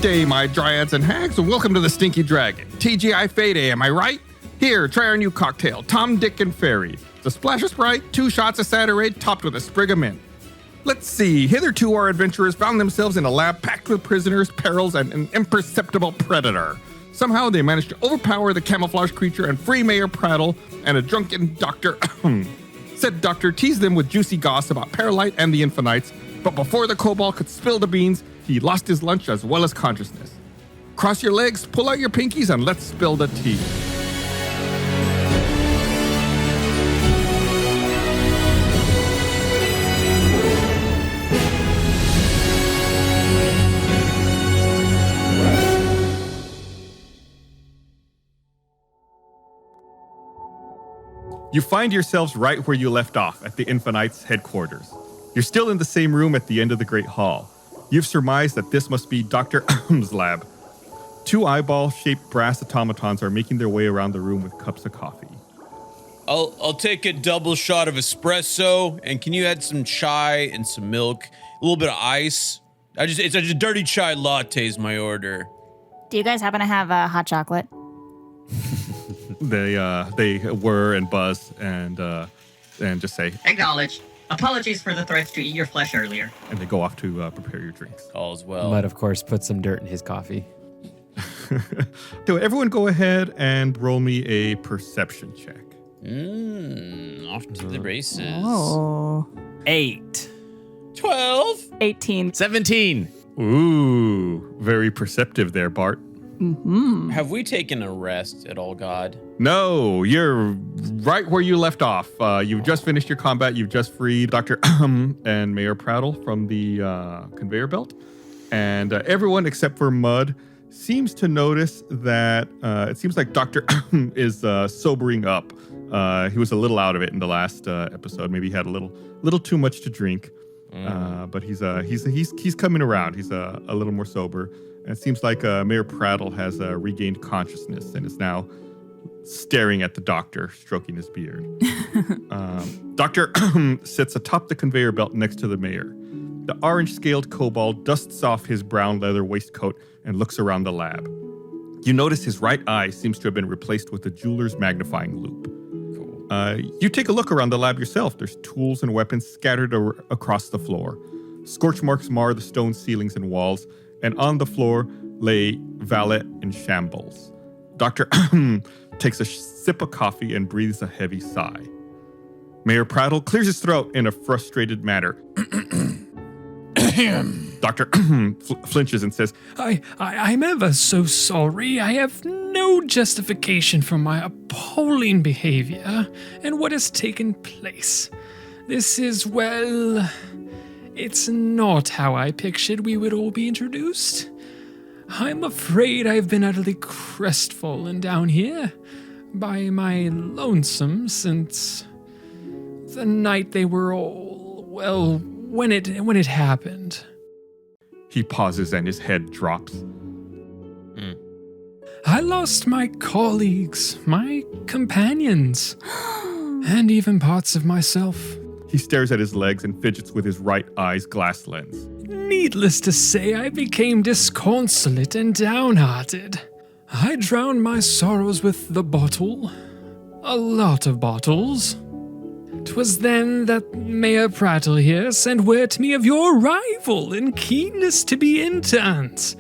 day, my dryads and hags, and welcome to the Stinky Dragon. TGI Fade, am I right? Here, try our new cocktail, Tom, Dick, and Fairy. It's a splash of Sprite, 2 shots of Saturade, topped with a sprig of mint. Let's see, hitherto our adventurers found themselves in a lab packed with prisoners, perils, and an imperceptible predator. Somehow they managed to overpower the camouflage creature and free Mayor Prattle and a drunken doctor. Said doctor teased them with juicy goss about Paralyte and the Infinites, but before the kobold could spill the beans, he lost his lunch as well as consciousness. Cross your legs, pull out your pinkies, and let's spill the tea. You find yourselves right where you left off at the Infinite's headquarters. You're still in the same room at the end of the Great Hall. You've surmised that this must be Dr. Ahm's lab. 2 eyeball-shaped brass automatons are making their way around the room with cups of coffee. I'll take a double shot of espresso, and can you add some chai and some milk, a little bit of ice? It's a dirty chai latte is my order. Do you guys happen to have hot chocolate? They whir and buzz and just say, Acknowledged. Apologies for the threats to eat your flesh earlier. and they go off to prepare your drinks. All as well. Mud, of course, put some dirt in his coffee. So everyone go ahead and roll me a perception check. Off to the races. Oh. 8. 12. 18. 17. Ooh, very perceptive there, Bart. Have we taken a rest at all, God? No, you're right where you left off. You've just finished your combat. You've just freed Dr. and Mayor Prattle from the conveyor belt. And everyone except for Mud seems to notice that it seems like Dr. is sobering up. He was a little out of it in the last episode. Maybe he had a little too much to drink. But he's coming around. He's a little more sober. And it seems like Mayor Prattle has regained consciousness and is now staring at the doctor, stroking his beard. Doctor sits atop the conveyor belt next to the mayor. The orange-scaled kobold dusts off his brown leather waistcoat and looks around the lab. You notice his right eye seems to have been replaced with a jeweler's magnifying loop. Cool. You take a look around the lab yourself. There's tools and weapons scattered across the floor. Scorch marks mar the stone ceilings and walls, and on the floor lay valet in shambles. Dr. takes a sip of coffee and breathes a heavy sigh. Mayor Prattle clears his throat in a frustrated manner. Dr. flinches and says, I'm ever so sorry. I have no justification for my appalling behavior and what has taken place. This is, well, it's not how I pictured we would all be introduced. I'm afraid I've been utterly crestfallen down here by my lonesome since the night they were all, well, when it happened. He pauses and his head drops. I lost my colleagues, my companions, and even parts of myself. He stares at his legs and fidgets with his right eye's glass lens. Needless to say, I became disconsolate and downhearted. I drowned my sorrows with the bottle. A lot of bottles. 'Twas then that Mayor Prattle here sent word to me of your arrival and keenness to be interns.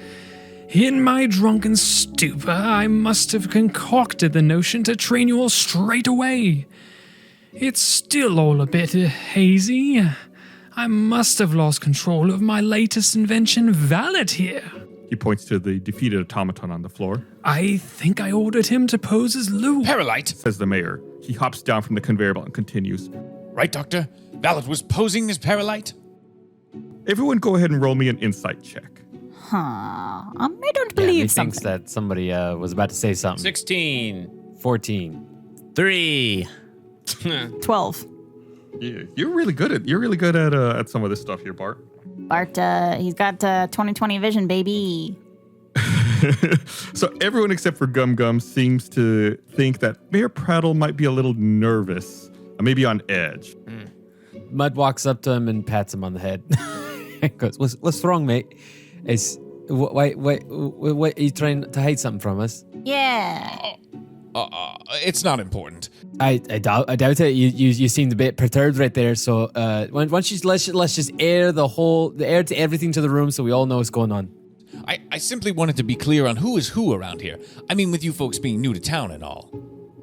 In my drunken stupor, I must have concocted the notion to train you all straight away. It's still all a bit hazy. I must have lost control of my latest invention, Valet here. He points to the defeated automaton on the floor. I think I ordered him to pose as Lou. Paralyte. Says the mayor. He hops down from the conveyor belt and continues. Right, Doctor? Valet was posing as Paralyte? Everyone go ahead and roll me an insight check. I don't He believe thinks something. that somebody was about to say something. 16. 14. 3. 12. Yeah, you're really good at some of this stuff here, Bart. Bart, he's got 20/20 vision, baby. So everyone except for Gum Gum seems to think that Mayor Prattle might be a little nervous, maybe on edge. Mud walks up to him and pats him on the head. Goes, what's wrong, mate? Wait, what? Are you trying to hide something from us? Yeah. It's not important. I doubt it. You seemed a bit perturbed right there. So once you let's just air to everything to the room so we all know what's going on. I simply wanted to be clear on who is who around here. I mean, with you folks being new to town and all.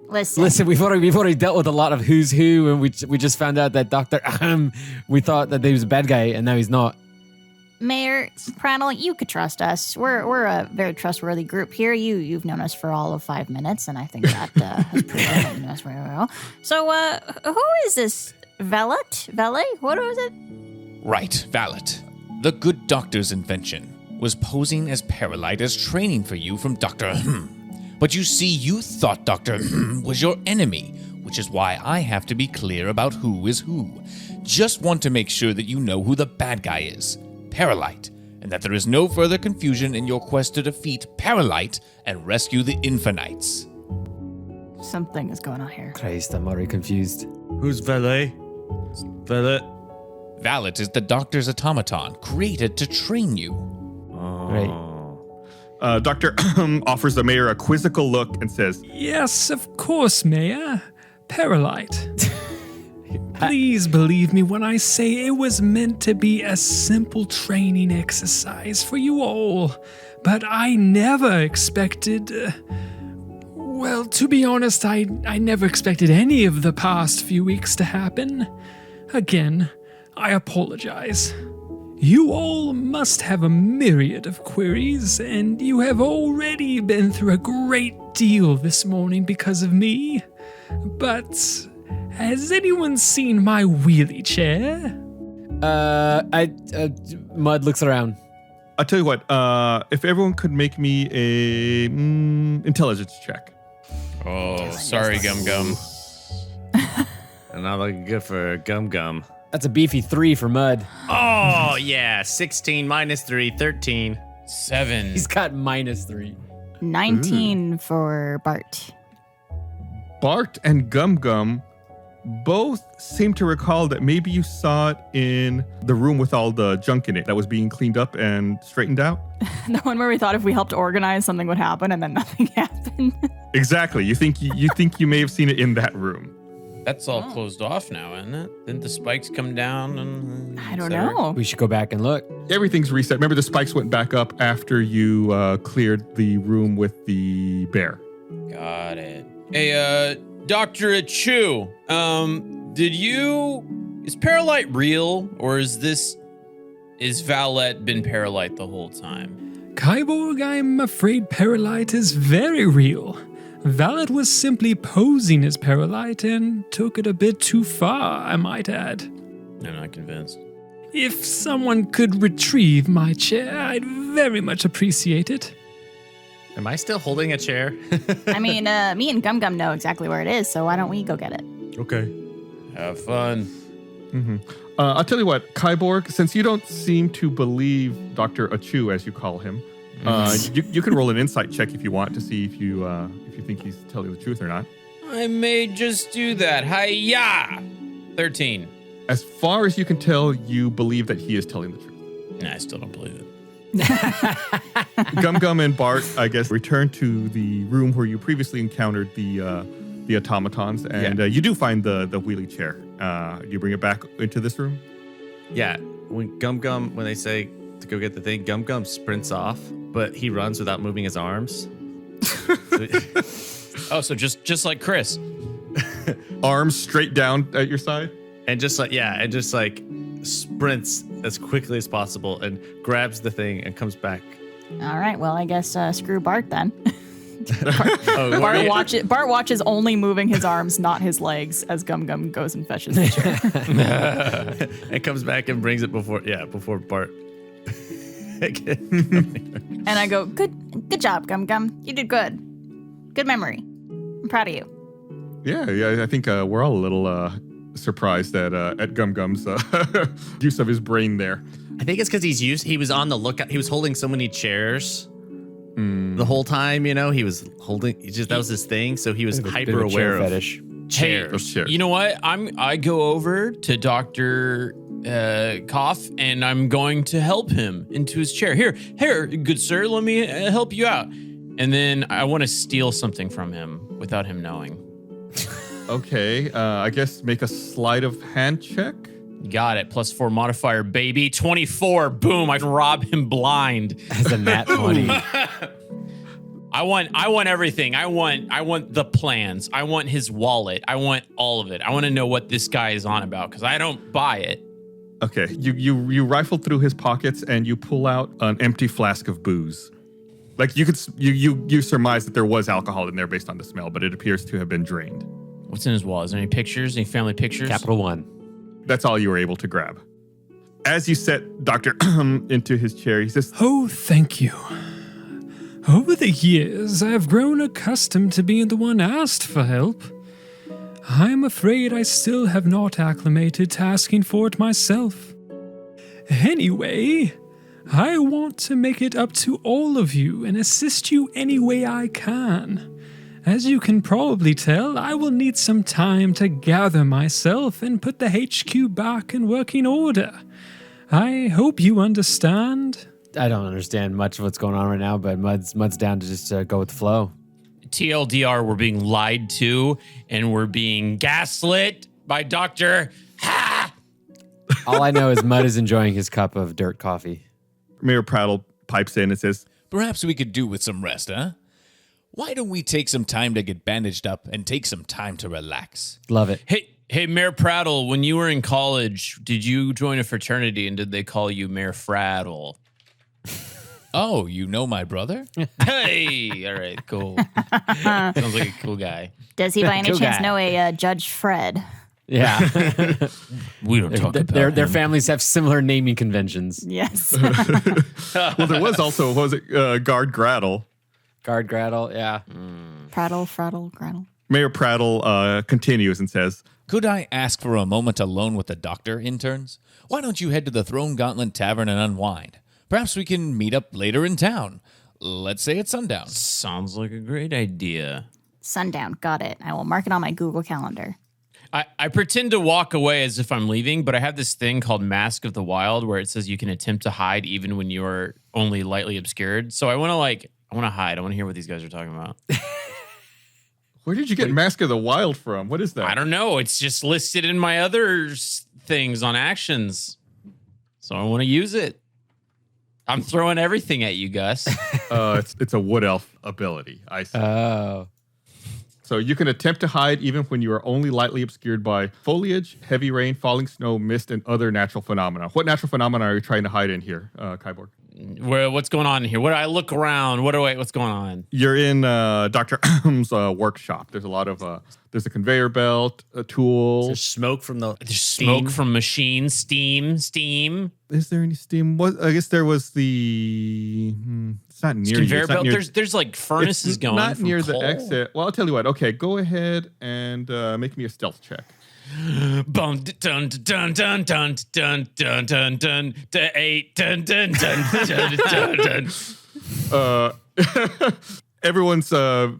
Listen, We've already dealt with a lot of who's who, and we just found out that Dr. We thought that he was a bad guy, and now he's not. Mayor Prattle, you could trust us. We're a very trustworthy group here. You've known us for all of 5 minutes, and I think that has proven that you know us very well. So, who is this Valet? What was it? Right, Valet. The good doctor's invention was posing as Paralyte as training for you from Dr. But you see, you thought Dr. was your enemy, which is why I have to be clear about who is who. Just want to make sure that you know who the bad guy is, Paralyte, and that there is no further confusion in your quest to defeat Paralyte and rescue the Infinites. Something is going on here. Christ, I'm already confused. Who's Valet? Valet? Valet is the doctor's automaton, created to train you. Right. Doctor offers the mayor a quizzical look and says, Yes, of course, Mayor. Paralyte. Please believe me when I say it was meant to be a simple training exercise for you all. But I never expected... well, to be honest, I never expected any of the past few weeks to happen. Again, I apologize. You all must have a myriad of queries, and you have already been through a great deal this morning because of me. But has anyone seen my wheelie chair? Mud looks around. I'll tell you what, if everyone could make me a intelligence check. Oh, sorry, Gum Gum. And not looking good for Gum Gum. That's a beefy 3 for Mud. Oh, yeah. 16 minus 3, 13. 7. He's got -3. 19 for Bart. Bart and Gum Gum both seem to recall that maybe you saw it in the room with all the junk in it that was being cleaned up and straightened out. The one where we thought if we helped organize, something would happen, and then nothing happened. Exactly. You think you may have seen it in that room. That's all closed off now, isn't it? Didn't the spikes come down? And I don't know. We should go back and look. Everything's reset. Remember, the spikes went back up after you cleared the room with the bear. Got it. Hey, Dr. Achu, is Paralyte real, or is Valet been Paralyte the whole time? Kyborg, I'm afraid Paralyte is very real. Valet was simply posing as Paralyte and took it a bit too far, I might add. I'm not convinced. If someone could retrieve my chair, I'd very much appreciate it. Am I still holding a chair? I mean, me and Gum Gum know exactly where it is, so why don't we go get it? Okay. Have fun. Mm-hmm. I'll tell you what, Kyborg, since you don't seem to believe Dr. Achu, as you call him, you can roll an insight check if you want to see if you think he's telling the truth or not. I may just do that. Hi-ya! 13. As far as you can tell, you believe that he is telling the truth. Nah, I still don't believe it. Gum Gum and Bart, I guess, return to the room where you previously encountered the automatons, and you do find the wheelie chair. You bring it back into this room? Yeah. When they say to go get the thing, Gum Gum sprints off, but he runs without moving his arms. Oh, so just like Chris. Arms straight down at your side? And just sprints as quickly as possible and grabs the thing and comes back. All right, well, I guess screw Bart then. Oh, Bart watches only moving his arms, not his legs, as Gum Gum goes and fetches the chair. and comes back and brings it before Bart. And I go, good job, Gum Gum. You did good. Good memory. I'm proud of you. Yeah. I think we're all a little surprised at Gum Gum's use of his brain there. I think it's because he was on the lookout. He was holding so many chairs the whole time. He was holding. That was his thing. So he was hyper aware of fetish. chairs. Those chairs. You know what? I go over to Dr. cough, and I'm going to help him into his chair. Here, good sir, let me help you out. And then I want to steal something from him without him knowing. Okay, I guess make a sleight of hand check. Got it. +4 modifier, baby. 24. Boom. I rob him blind. As a nat 20. I want everything. I want the plans. I want his wallet. I want all of it. I want to know what this guy is on about because I don't buy it. Okay, you rifle through his pockets and you pull out an empty flask of booze. Like you surmise that there was alcohol in there based on the smell, but it appears to have been drained. What's in his wallet? Is there any pictures? Any family pictures? Capital One. That's all you were able to grab. As you set Dr. into his chair, he says, Oh, thank you. Over the years, I have grown accustomed to being the one asked for help. I am afraid I still have not acclimated to asking for it myself. Anyway, I want to make it up to all of you and assist you any way I can. As you can probably tell, I will need some time to gather myself and put the HQ back in working order. I hope you understand. I don't understand much of what's going on right now, but Mud's down to just go with the flow. TLDR, we're being lied to and we're being gaslit by Dr. Ha! All I know is Mud is enjoying his cup of dirt coffee. Mayor Prattle pipes in and says, Perhaps we could do with some rest, huh? Why don't we take some time to get bandaged up and take some time to relax? Love it. Hey, Mayor Prattle, when you were in college, did you join a fraternity and did they call you Mayor Fraddle? Oh, you know my brother? Hey, all right, cool. Sounds like a cool guy. Does he by any Cool chance guy. know a Judge Fred? Yeah. We don't talk about their him. families have similar naming conventions. Yes. well, there was also, Guard Grattle. Guard Grattle, yeah. Prattle, Fraddle, Grattle. Mayor Prattle continues and says, Could I ask for a moment alone with the doctor, interns? Why don't you head to the Throne Gauntlet Tavern and unwind? Perhaps we can meet up later in town. Let's say at sundown. Sounds like a great idea. Sundown. Got it. I will mark it on my Google Calendar. I pretend to walk away as if I'm leaving, but I have this thing called Mask of the Wild where it says you can attempt to hide even when you're only lightly obscured. So I want to hide. I want to hear what these guys are talking about. where did you get Mask of the Wild from? What is that? I don't know. It's just listed in my other things on actions. So I want to use it. I'm throwing everything at you, Gus. It's a wood elf ability. I see. Oh. So you can attempt to hide even when you are only lightly obscured by foliage, heavy rain, falling snow, mist, and other natural phenomena. What natural phenomena are you trying to hide in here, Kyborg? What's going on here? What do I look around? What's going on? You're in Dr. Ahm's workshop. There's a lot of there's a conveyor belt, a tool. There's smoke from the There's steam. smoke from machines, steam. Is there any steam? What? I guess there was the. It's not near you. Conveyor It's not belt. near- There's like furnaces it's going. not from near coal. the exit. Well, I'll tell you what. Okay, go ahead and make me a stealth check. Bum dun dun dun dun dun dun dun dun dun 8 dun dun dun dun dun dun. Everyone's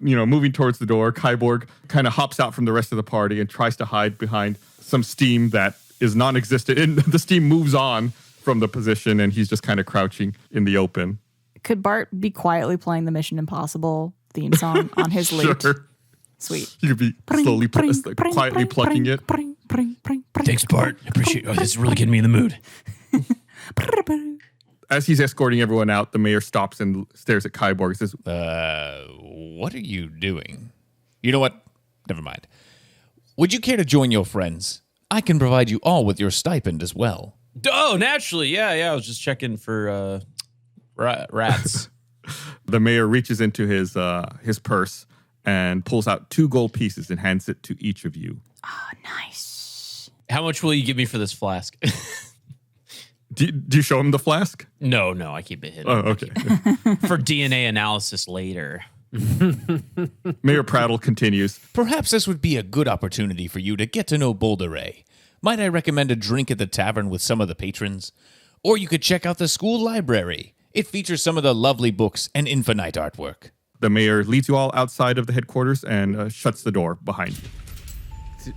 moving towards the door. Kyborg kind of hops out from the rest of the party and tries to hide behind some steam that is non-existent. And the steam moves on from the position, and he's just kind of crouching in the open. Could Bart be quietly playing the Mission Impossible theme song on his lute? Sure. Sweet. You could be slowly, quietly plucking it. Thanks, Bart. I appreciate it. Oh, this is really getting me in the mood. As he's escorting everyone out, the mayor stops and stares at Kyborg and says, What are you doing? You know what? Never mind. Would you care to join your friends? I can provide you all with your stipend as well. Oh, naturally. Yeah. I was just checking for rats. the mayor reaches into his purse and pulls out 2 gold pieces and hands it to each of you. Oh, nice. How much will you give me for this flask? Do you show him the flask? No, I keep it hidden. Oh, okay. For DNA analysis later. Mayor Prattle continues. Perhaps this would be a good opportunity for you to get to know Boulder. Might I recommend a drink at the tavern with some of the patrons? Or you could check out the school library. It features some of the lovely books and Infinight artwork. The mayor leads you all outside of the headquarters and shuts the door behind you.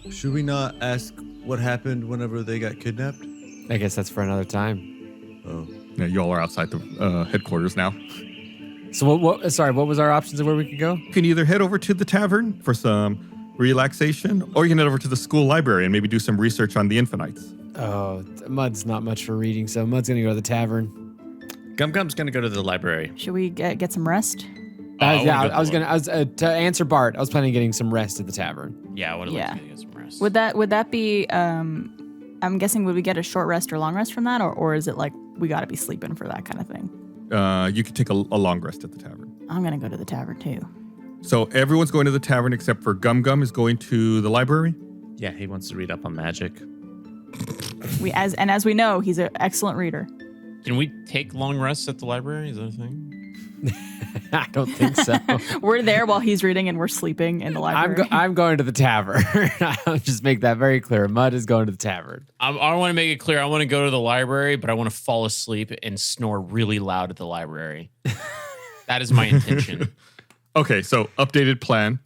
Should we not ask what happened whenever they got kidnapped? I guess that's for another time. Oh. Yeah, you all are outside the headquarters now. So what was our options of where we could go? You can either head over to the tavern for some relaxation, or you can head over to the school library and maybe do some research on the Infinites. Oh, Mud's not much for reading, so Mud's gonna go to the tavern. Gum Gum's gonna go to the library. Should we get some rest? I was to answer Bart. I was planning on getting some rest at the tavern. Yeah, I would like to get some rest. Would that be? I'm guessing would we get a short rest or long rest from that, or is it like we got to be sleeping for that kind of thing? You can take a long rest at the tavern. I'm gonna go to the tavern too. So everyone's going to the tavern except for Gum Gum is going to the library. Yeah, he wants to read up on magic. As we know, he's an excellent reader. Can we take long rests at the library? Is that a thing? I don't think so. We're there while he's reading, and we're sleeping in the library. I'm going to the tavern. I'll just make that very clear. Mud is going to the tavern. I want to make it clear. I want to go to the library, but I want to fall asleep and snore really loud at the library. That is my intention. Okay, so updated plan.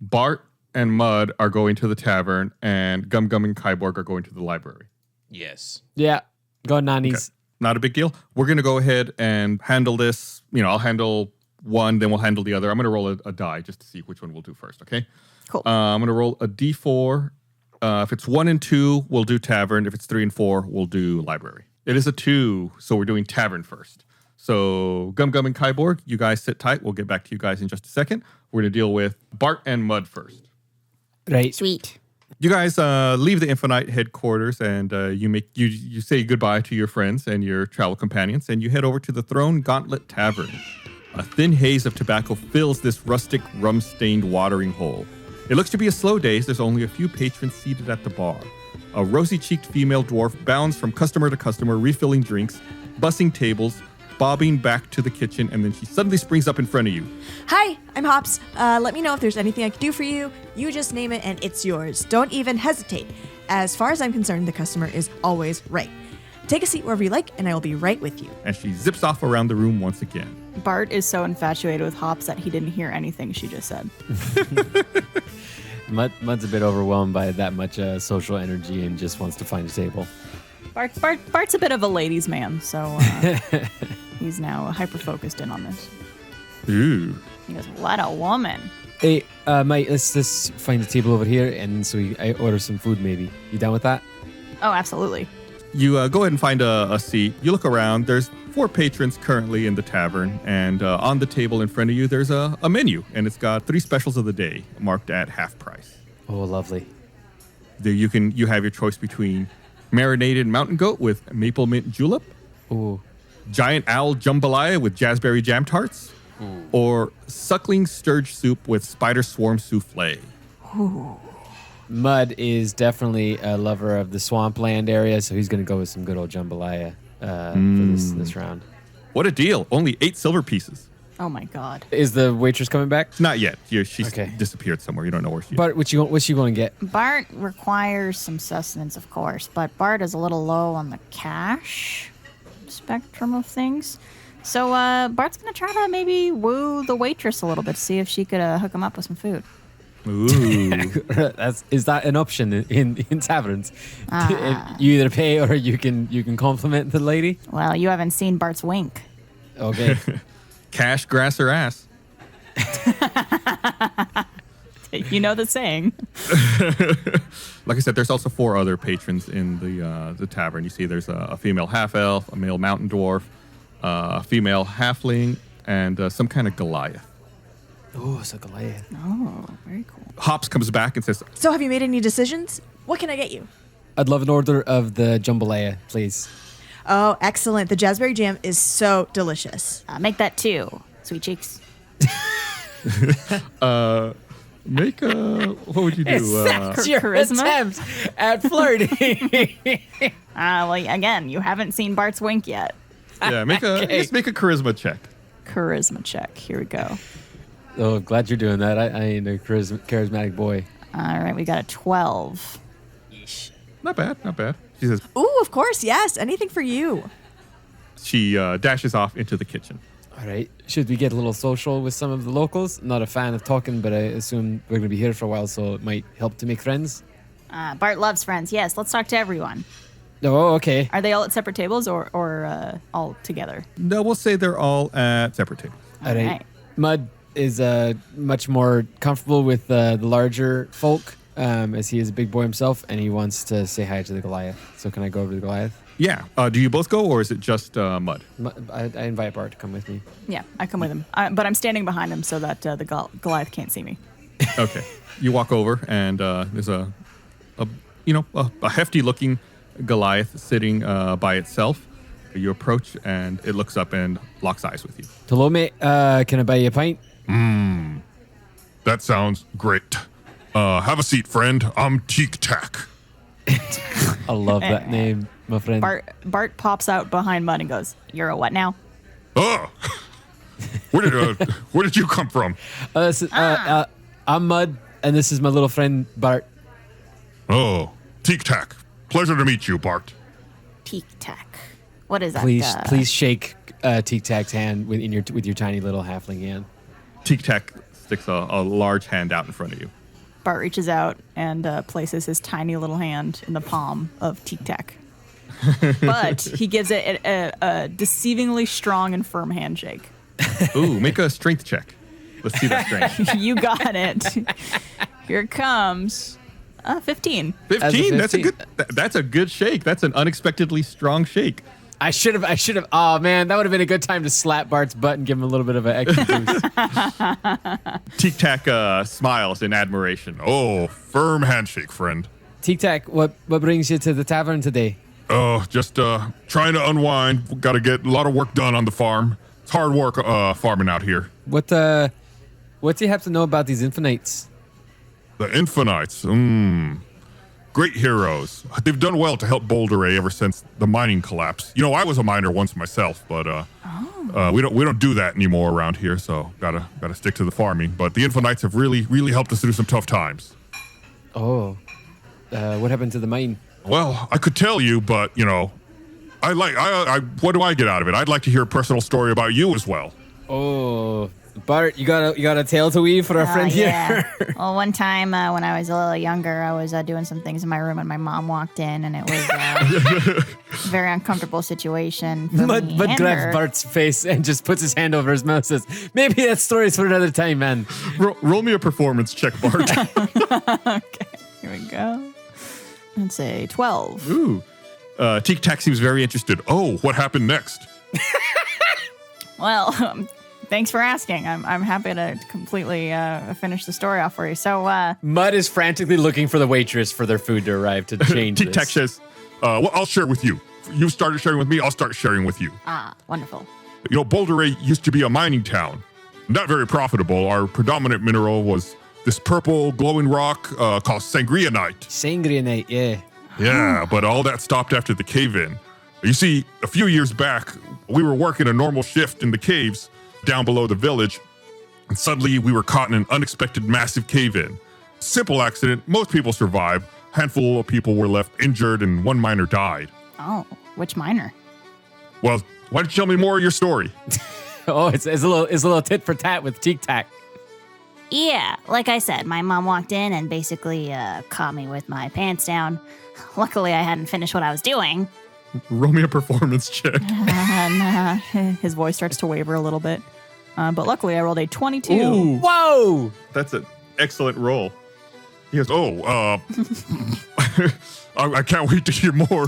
Bart and Mud are going to the tavern, and Gum Gum and Kyborg are going to the library. Yes. Yeah, go nannies. Okay. Not a big deal. We're going to go ahead and handle this. I'll handle one, then we'll handle the other. I'm going to roll a die just to see which one we'll do first, okay? Cool. I'm going to roll a d4. If it's 1 and 2, we'll do tavern. If it's 3 and 4, we'll do library. It is a 2, so we're doing tavern first. So Gum Gum and Kyborg, you guys sit tight. We'll get back to you guys in just a second. We're going to deal with Bart and Mud first. Right. Sweet. You guys leave the Infinight headquarters, and you say goodbye to your friends and your travel companions, and you head over to the Throne Gauntlet Tavern. A thin haze of tobacco fills this rustic, rum-stained watering hole. It looks to be a slow day, as there's only a few patrons seated at the bar. A rosy-cheeked female dwarf bounds from customer to customer, refilling drinks, bussing tables, bobbing back to the kitchen, and then she suddenly springs up in front of you. Hi, I'm Hops. Let me know if there's anything I can do for you. You just name it and it's yours. Don't even hesitate. As far as I'm concerned, the customer is always right. Take a seat wherever you like, and I will be right with you. And she zips off around the room once again. Bart is so infatuated with Hops that he didn't hear anything she just said. Mud's a bit overwhelmed by that much social energy and just wants to find a table. Bart's a bit of a ladies' man, so he's now hyper-focused in on this. Ooh. He goes, what a woman. Hey, Mike, let's find a table over here, and so I order some food maybe. You down with that? Oh, absolutely. You go ahead and find a seat. You look around. There's 4 patrons currently in the tavern, and on the table in front of you, there's a menu, and it's got 3 specials of the day marked at half price. Oh, lovely. You have your choice between marinated mountain goat with maple mint julep, Ooh. giant owl jambalaya with jazzberry jam tarts, or suckling sturge soup with spider swarm souffle. Ooh. Mud is definitely a lover of the swampland area, so he's going to go with some good old jambalaya for this round. What a deal. Only 8 silver pieces. Oh, my God. Is the waitress coming back? Not yet. She's Okay. disappeared somewhere. You don't know where she is. Bart, what's she going to get? Bart requires some sustenance, of course, but Bart is a little low on the cash spectrum of things. So Bart's going to try to maybe woo the waitress a little bit, see if she could hook him up with some food. Ooh. Is that an option in taverns? You either pay or you can compliment the lady. Well, you haven't seen Bart's wink. Okay. Cash, grass, or ass. You know the saying. Like I said, there's also 4 other patrons in the tavern. You see there's a female half-elf, a male mountain dwarf, a female halfling, and some kind of Goliath. Oh, it's a Goliath. Oh, very cool. Hops comes back and says, So have you made any decisions? What can I get you? I'd love an order of the jambalaya, please. Oh, excellent. The jazzberry jam is so delicious. Make that 2, sweet cheeks. make a... What would you do? Your charisma? attempts at flirting. Well, again, you haven't seen Bart's wink yet. Yeah, just make a charisma check. Charisma check. Here we go. Oh, glad you're doing that. I ain't a charismatic boy. All right, we got a 12. Not bad, not bad. She says, Ooh, of course, yes. Anything for you. she dashes off into the kitchen. All right. Should we get a little social with some of the locals? Not a fan of talking, but I assume we're going to be here for a while, so it might help to make friends. Bart loves friends. Yes, let's talk to everyone. Oh, okay. Are they all at separate tables or all together? No, we'll say they're all at separate tables. All right. Mud is much more comfortable with the larger folk, as he is a big boy himself, and he wants to say hi to the Goliath. So can I go over to the Goliath? Yeah. Do you both go, or is it just Mud? I invite Bart to come with me. Yeah, I come with him. But I'm standing behind him so that the Goliath can't see me. Okay. You walk over, and there's a hefty-looking Goliath sitting by itself. You approach, and it looks up and locks eyes with you. Hello, mate. Can I buy you a pint? That sounds great. Have a seat, friend. I'm Tic Tac. I love that name, my friend. Bart pops out behind Mud and goes, "You're a what now?" Oh, where did you come from? I'm Mud, and this is my little friend Bart. Oh, Tic Tac. Pleasure to meet you, Bart. Tic Tac. What is that? Please shake Tic Tac's hand with your tiny little halfling hand. Tic Tac sticks a large hand out in front of you. Bart reaches out and places his tiny little hand in the palm of Tic Tac. But he gives it a deceivingly strong and firm handshake. Ooh, make a strength check. Let's see that strength. You got it. Here it comes. 15. 15? That's a good shake. That's an unexpectedly strong shake. I should have. Oh man, that would have been a good time to slap Bart's butt and give him a little bit of an extra boost. Tic Tac smiles in admiration. Oh, firm handshake, friend. Tic Tac, what brings you to the tavern today? Oh, just trying to unwind. Got to get a lot of work done on the farm. It's hard work farming out here. What do you have to know about these Infinites? The Infinites. Great heroes. They've done well to help Boulder ever since the mining collapse. You know, I was a miner once myself, but we don't do that anymore around here. So gotta stick to the farming. But the Infinites have really helped us through some tough times. Oh, what happened to the mine? Well, I could tell you, but you know, what do I get out of it? I'd like to hear a personal story about you as well. Oh, Bart, you got a tale to weave for our friend yeah. here. Well, one time when I was a little younger, I was doing some things in my room, and my mom walked in, and it was a very uncomfortable situation for me Bud and grabs her. Bart's face and just puts his hand over his mouth and says, "Maybe that story's for another time, man." Roll me a performance check, Bart. Okay, here we go. Let's say 12. Ooh. Tic Tac seems very interested. Oh, what happened next? Well, thanks for asking. I'm happy to completely finish the story off for you. So, Mud is frantically looking for the waitress for their food to arrive to change Tic Tac this. says, well, I'll share with you. You started sharing with me, I'll start sharing with you. wonderful. You know, Boulder used to be a mining town. Not very profitable. Our predominant mineral was this purple glowing rock called Sangrianite. Sangrianite, yeah. Yeah, but all that stopped after the cave-in. You see, a few years back, we were working a normal shift in the caves down below the village, and suddenly we were caught in an unexpected massive cave-in. Simple accident, most people survived. Handful of people were left injured, and one miner died. Oh, which miner? Well, why don't you tell me more of your story? Oh, it's a little tit for tat with Tic Tac. Yeah, like I said, my mom walked in and basically caught me with my pants down. Luckily, I hadn't finished what I was doing. Roll me a performance check. And his voice starts to waver a little bit. But luckily, I rolled a 22. Ooh. Whoa! That's an excellent roll. He goes, I can't wait to hear more.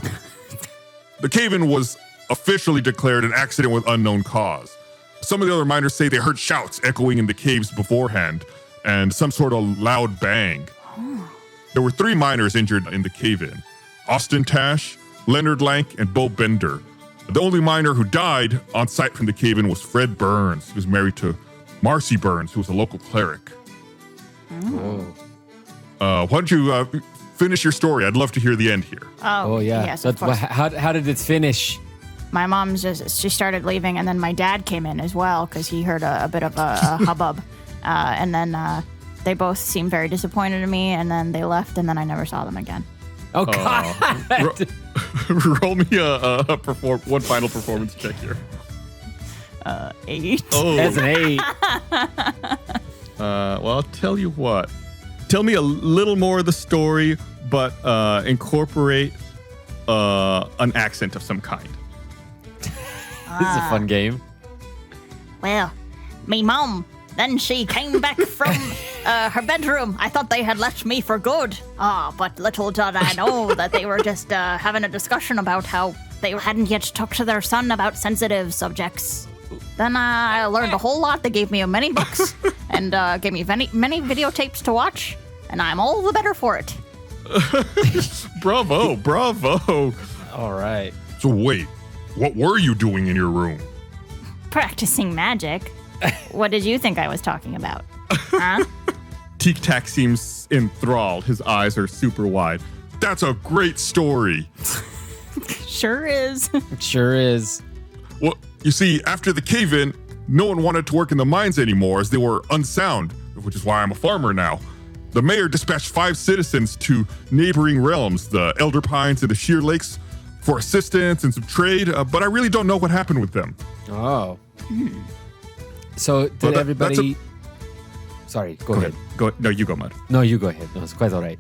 The cave-in was officially declared an accident with unknown cause. Some of the other miners say they heard shouts echoing in the caves beforehand and some sort of loud bang. There were 3 miners injured in the cave-in. Austin Tash, Leonard Lank, and Bo Bender. The only miner who died on site from the cave-in was Fred Burns, who was married to Marcy Burns, who was a local cleric. Why don't you finish your story? I'd love to hear the end here. Oh yeah. Yes, of course. How did it finish? My mom she started leaving, and then my dad came in as well because he heard a bit of a hubbub. And then they both seemed very disappointed in me, and then they left, and then I never saw them again. Oh God! Roll me one final performance check here. 8. Oh. That's an 8. Well, I'll tell you what. Tell me a little more of the story, but incorporate an accent of some kind. This is a fun game. Well, me mom, then she came back from her bedroom. I thought they had left me for good. But little did I know that they were just having a discussion about how they hadn't yet talked to their son about sensitive subjects. Then I learned a whole lot. They gave me many books and gave me many videotapes to watch, and I'm all the better for it. Bravo. All right. So wait, what were you doing in your room? Practicing magic. What did you think I was talking about? Huh? Tic Tac seems enthralled. His eyes are super wide. That's a great story. Sure is. It sure is. Well, you see, after the cave-in, no one wanted to work in the mines anymore as they were unsound, which is why I'm a farmer now. The mayor dispatched 5 citizens to neighboring realms, the Elder Pines and the Sheer Lakes, for assistance and some trade, but I really don't know what happened with them. Oh. So did Well, everybody... Sorry, go ahead. No, you go, Mud. No, you go ahead. No, it's quite all right.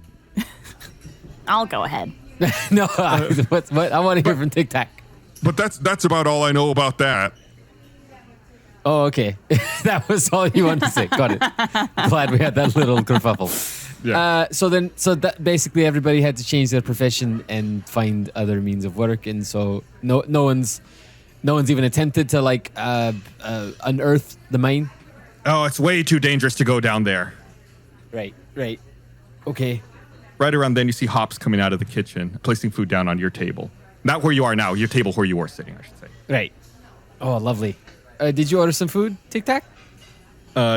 I'll go ahead. No, what? I want to hear from Tic Tac. But that's about all I know about that. Oh, okay. That was all you wanted to say. Got it. Glad we had that little kerfuffle. Yeah. So that basically everybody had to change their profession and find other means of work, and so no one's even attempted to unearth the mine. Oh, it's way too dangerous to go down there. Right. Okay. Right around then, you see Hops coming out of the kitchen, placing food down on your table. Not where you are now, your table where you were sitting, I should say. Right. Oh, lovely. Did you order some food, Tic Tac?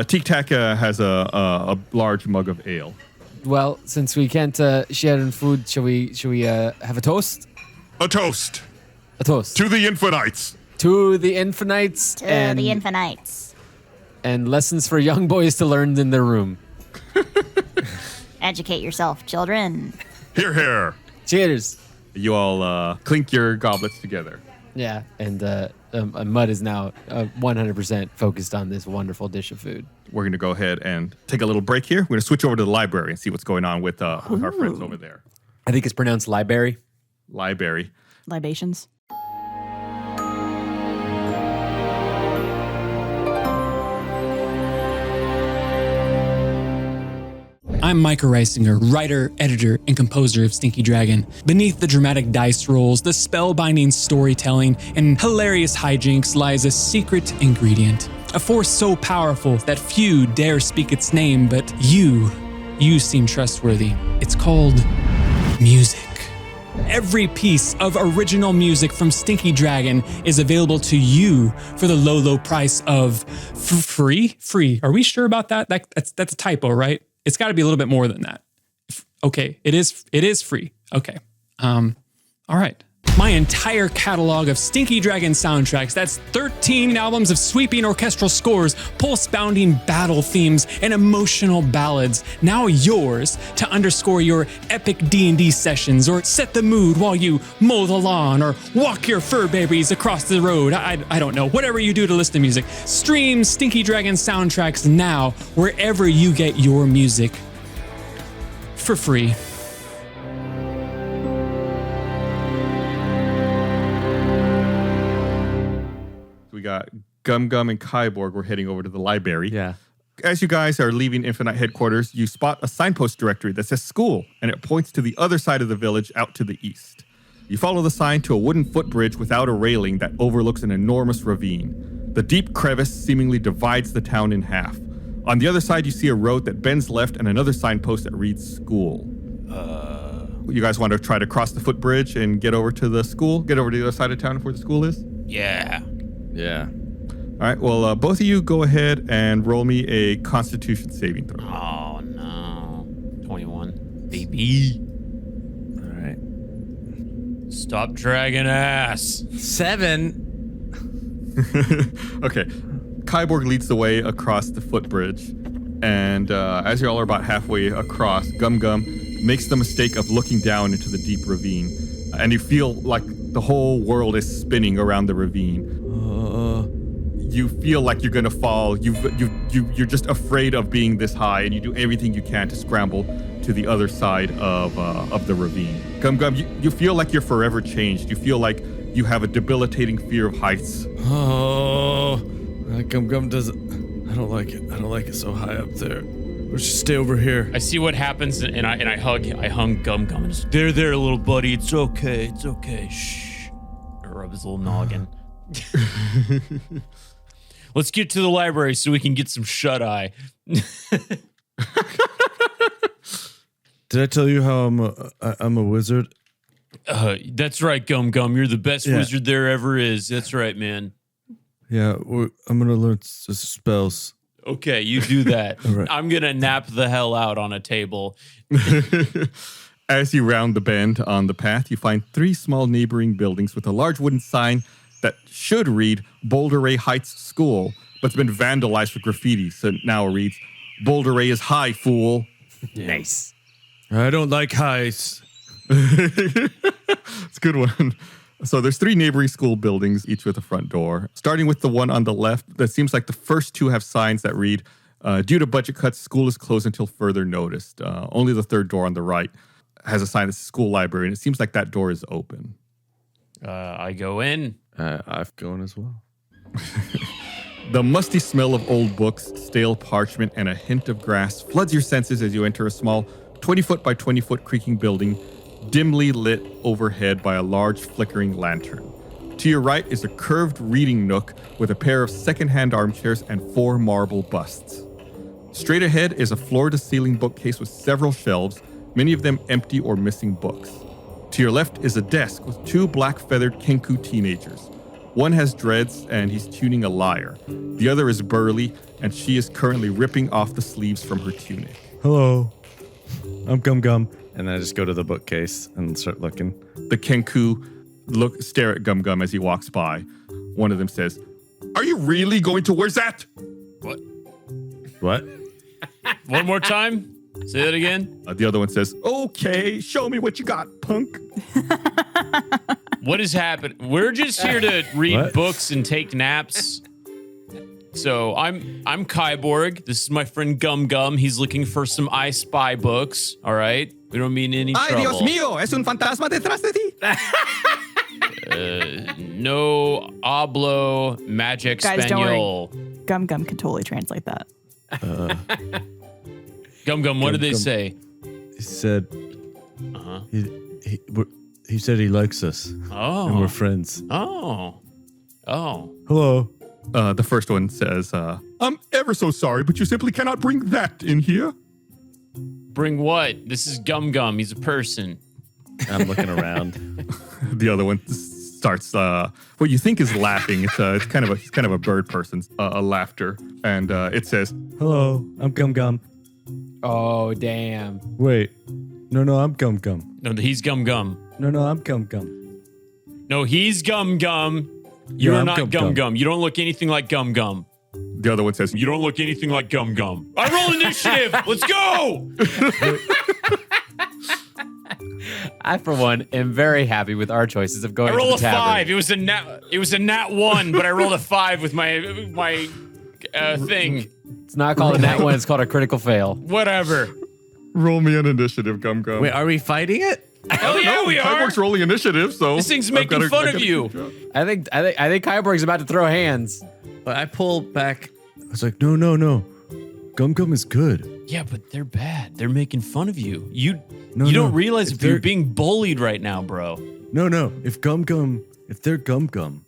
Tic Tac has a large mug of ale. Well, since we can't share in food, shall we have a toast? A toast A toast. to the Infinites. To the Infinites. To and the Infinites. And lessons for young boys to learn in their room. Educate yourself, children. Hear, hear. Cheers. You all clink your goblets together. Yeah, and Mud is now 100% focused on this wonderful dish of food. We're going to go ahead and take a little break here. We're going to switch over to the library and see what's going on with our friends over there. I think it's pronounced library. Library. Libations. I'm Micah Reisinger, writer, editor, and composer of Stinky Dragon. Beneath the dramatic dice rolls, the spellbinding storytelling, and hilarious hijinks lies a secret ingredient. A force so powerful that few dare speak its name, but you seem trustworthy. It's called music. Every piece of original music from Stinky Dragon is available to you for the low price of free? Free. Are we sure about that? That's a typo, right? It's got to be a little bit more than that. Okay, it is free. Okay. All right. My entire catalog of Stinky Dragon soundtracks, that's 13 albums of sweeping orchestral scores, pulse-bounding battle themes, and emotional ballads, now yours to underscore your epic D&D sessions or set the mood while you mow the lawn or walk your fur babies across the road. I don't know. Whatever you do to listen to music. Stream Stinky Dragon soundtracks now wherever you get your music for free. We got Gum Gum and Kyborg. We're heading over to the library. Yeah. As you guys are leaving Infinite headquarters, you spot a signpost directory that says school, and it points to the other side of the village out to the east. You follow the sign to a wooden footbridge without a railing that overlooks an enormous ravine. The deep crevice seemingly divides the town in half. On the other side, you see a road that bends left and another signpost that reads school. You guys want to try to cross the footbridge and get over to the school? Get over to the other side of town where the school is? Yeah. Yeah. All right, well, both of you go ahead and roll me a Constitution saving throw. Oh, no. 21. Baby. All right. Stop dragging ass. 7. Okay. Kyborg leads the way across the footbridge, and as you all are about halfway across, Gum Gum makes the mistake of looking down into the deep ravine, and you feel like the whole world is spinning around the ravine. you feel like you're gonna fall. You're just afraid of being this high, and you do everything you can to scramble to the other side of the ravine. Gum Gum, you feel like you're forever changed. You feel like you have a debilitating fear of heights. Oh, Gum Gum doesn't. I don't like it. I don't like it so high up there. Let's just stay over here. I see what happens, and I hung Gum Gum. And just, there, little buddy. It's okay. It's okay. Shh. I rub his little noggin. Let's get to the library so we can get some shut eye. Did I tell you how I'm a wizard? That's right, Gum Gum. You're the best wizard there ever is. That's right, man. Yeah, I'm gonna learn spells. Okay, you do that. Right. I'm gonna nap the hell out on a table. As you round the bend on the path, you find 3 small neighboring buildings with a large wooden sign that should read Boulder Ray Heights School, but it's been vandalized with graffiti, so now it reads Boulder Ray is high, fool. Nice. I don't like heights. It's a good one. So there's 3 neighboring school buildings, each with a front door. Starting with the one on the left, that seems like the first 2 have signs that read, due to budget cuts, school is closed until further noticed. Only the 3rd door on the right has a sign that says school library, and it seems like that door is open. I go in. I've gone as well. The musty smell of old books, stale parchment, and a hint of grass floods your senses as you enter a small 20-foot by 20-foot creaking building, dimly lit overhead by a large flickering lantern. To your right is a curved reading nook with a pair of second-hand armchairs and 4 marble busts. Straight ahead is a floor-to-ceiling bookcase with several shelves, many of them empty or missing books. To your left is a desk with 2 black-feathered Kenku teenagers. One has dreads and he's tuning a lyre. The other is burly and she is currently ripping off the sleeves from her tunic. Hello, I'm Gum Gum. And I just go to the bookcase and start looking. The Kenku stare at Gum Gum as he walks by. One of them says, "Are you really going to where's that?" What? One more time. Say that again. The other one says, "Okay, show me what you got, punk." What is happening? We're just here to read What? books and take naps. So I'm Kyborg. This is my friend Gum Gum. He's looking for some I Spy books. All right, we don't mean any trouble. Ay, Dios mío, es un fantasma detrás de ti. No hablo magic Guys, don't Spaniel. Gum Gum can totally translate that. Gum Gum, what did they Gum. say? He said. Uh-huh. He said he likes us. Oh. And we're friends. Oh. Hello. The first one says, "I'm ever so sorry, but you simply cannot bring that in here." Bring what? This is Gum Gum. He's a person. I'm looking around. The other one starts what you think is laughing. It's kind of a bird person's laughter, and it says, Hello, I'm Gum Gum. Oh, damn. Wait. No, I'm Gum Gum. No, he's Gum Gum. No, I'm Gum Gum. No, he's Gum Gum. You're I'm not Gum Gum Gum. Gum. You don't look anything like Gum Gum. the other one says, You don't look anything like Gum Gum. I roll initiative. Let's go. I, for one, am very happy with our choices of going I to rolled the a tavern. 5. It was a nat 1, but I rolled a 5 with my thing. It's not called a nat one. It's called a critical fail. Whatever. "Roll me an initiative, Gum Gum." Wait, are we fighting it? Hell yeah, we are. Kyborg's rolling initiative, so This thing's I've making gotta- fun I of gotta you. keep track. I think Kyborg's about to throw hands. But I pull back. I was like, no. Gum Gum is good. Yeah, but they're bad. They're making fun of you. You No, don't no. realize If if you're they're- being bullied right now, bro. No. If they're Gum Gum,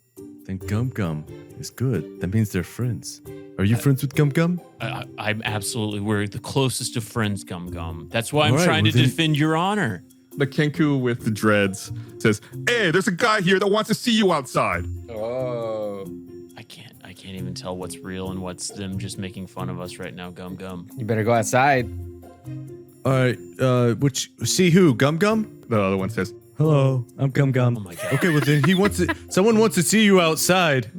then Gum Gum is good. That means they're friends. Are you friends with Gum Gum? I'm absolutely. We're the closest of friends, Gum Gum. That's why I'm All right, trying well to then- defend your honor. The Kenku with the dreads says, "Hey, there's a guy here that wants to see you outside." Oh. I can't even tell what's real and what's them just making fun of us right now, Gum Gum. You better go outside. All right. See who? Gum Gum? The other one says, Hello, I'm Gum Gum. Oh my God. Okay, well then someone wants to see you outside.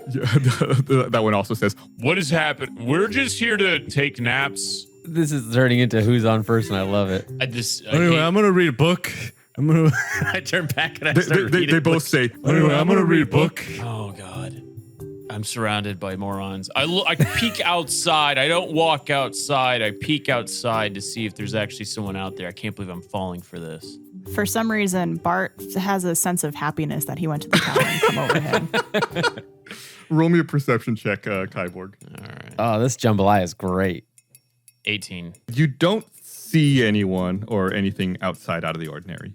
that one also says, What has happened? We're just here to take naps. This is turning into who's on first, and I love it. Anyway, I'm gonna read a book. I turn back and I start reading. they both say, Anyway, I'm gonna read a book. Oh God. I'm surrounded by morons. I peek outside. I don't walk outside. I peek outside to see if there's actually someone out there. I can't believe I'm falling for this. For some reason, Bart has a sense of happiness that he went to the tavern come over him. Roll me a perception check, Kyborg. All right. Oh, this jambalaya is great. 18. You don't see anyone or anything outside out of the ordinary.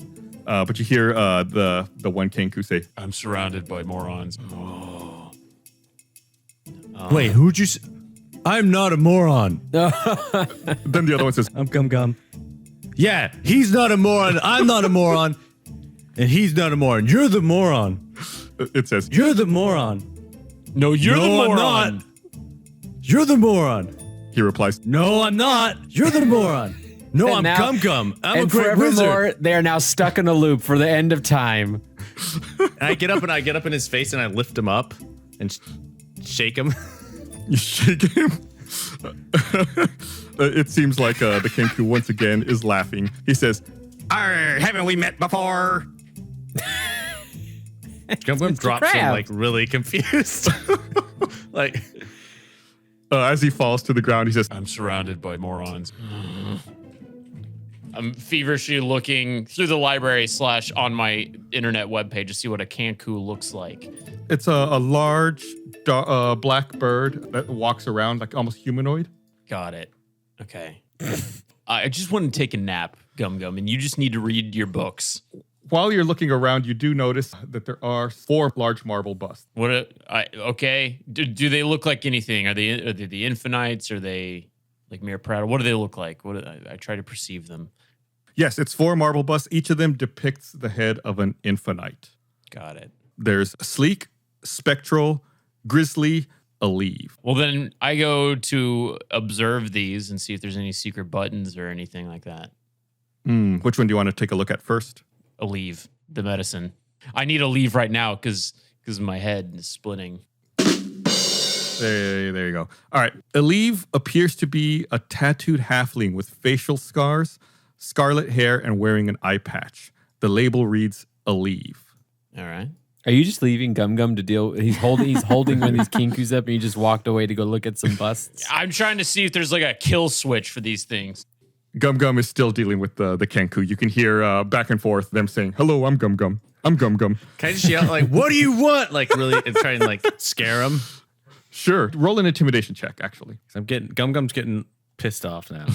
But you hear the one Kenku say, I'm surrounded by morons. Wait, who'd you? I'm not a moron. then the other one says, I'm Gum. Yeah, he's not a moron. I'm not a moron. And he's not a moron. You're the moron. it says, You're the moron. No, you're the moron. I'm not. You're the moron. He replies, No, I'm not. You're the moron. No, And I'm now- Gum. I'm a and great forevermore, wizard. they are now stuck in a loop for the end of time. And I get up in his face and I lift him up and shake him. you shake him. It seems like the Kenku once again is laughing. He says, haven't we met before? Gum drops him Crab. like really confused. like As he falls to the ground, he says, I'm surrounded by morons. I'm feverishly looking through the library / on my internet webpage to see what a Kanku looks like. it's a large black bird that walks around like almost humanoid. Got it. Okay. I just want to take a nap, Gum Gum, and you just need to read your books. While you're looking around, you do notice that there are 4 large marble busts. Okay. Do they look like anything? Are they the Infinites? Are they like Mayor Prattle? What do they look like? I try to perceive them. Yes, it's 4 marble busts. Each of them depicts the head of an Infinite. Got it. There's Sleek, Spectral, Grizzly, Aleve. Well, then I go to observe these and see if there's any secret buttons or anything like that. Which one do you want to take a look at first? Aleve, the medicine. I need Aleve right now because my head is splitting. There you go. All right. Aleve appears to be a tattooed halfling with facial scars, scarlet hair, and wearing an eye patch. The label reads Aleve. All right. Are you just leaving Gum Gum to deal? He's holding one of these Kinkus up, and you just walked away to go look at some busts. I'm trying to see if there's like a kill switch for these things. Gum Gum is still dealing with the Kenku. You can hear back and forth them saying, "Hello, I'm Gum Gum. I'm Gum Gum." can I just yell like, what do you want? Like really and try and like scare him. Sure. Roll an intimidation check, actually. I'm getting Gum's getting pissed off now.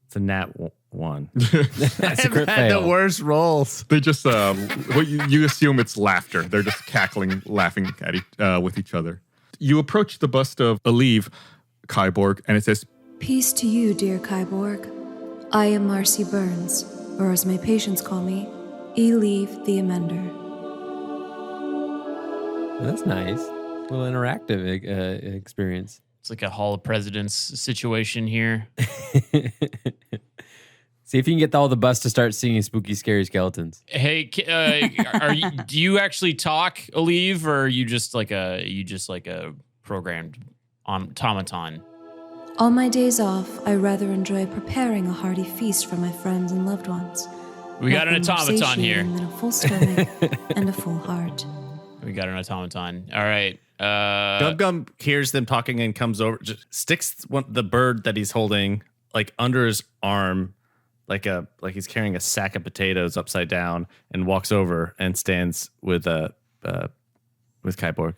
It's a nat 1. That's a crit Had the fail. worst rolls. They just, what you assume it's laughter. They're just cackling, laughing at with each other. You approach the bust of Aleve, Kyborg, and it says, Peace to you, dear Kyborg. I am Marcy Burns, or as my patients call me, Aleve the Amender. That's nice. A little interactive experience. It's like a Hall of Presidents situation here. See if you can get all the busts to start singing spooky, scary skeletons. Hey, do you actually talk, Aleve, or are you just like a programmed automaton? On my days off, I rather enjoy preparing a hearty feast for my friends and loved ones. We got an Nothing more automaton here. satiating than a full stomach and a full heart. We got an automaton. All right. Gum hears them talking and comes over, just sticks the bird that he's holding like under his arm, like he's carrying a sack of potatoes upside down, and walks over and stands with Kyborg.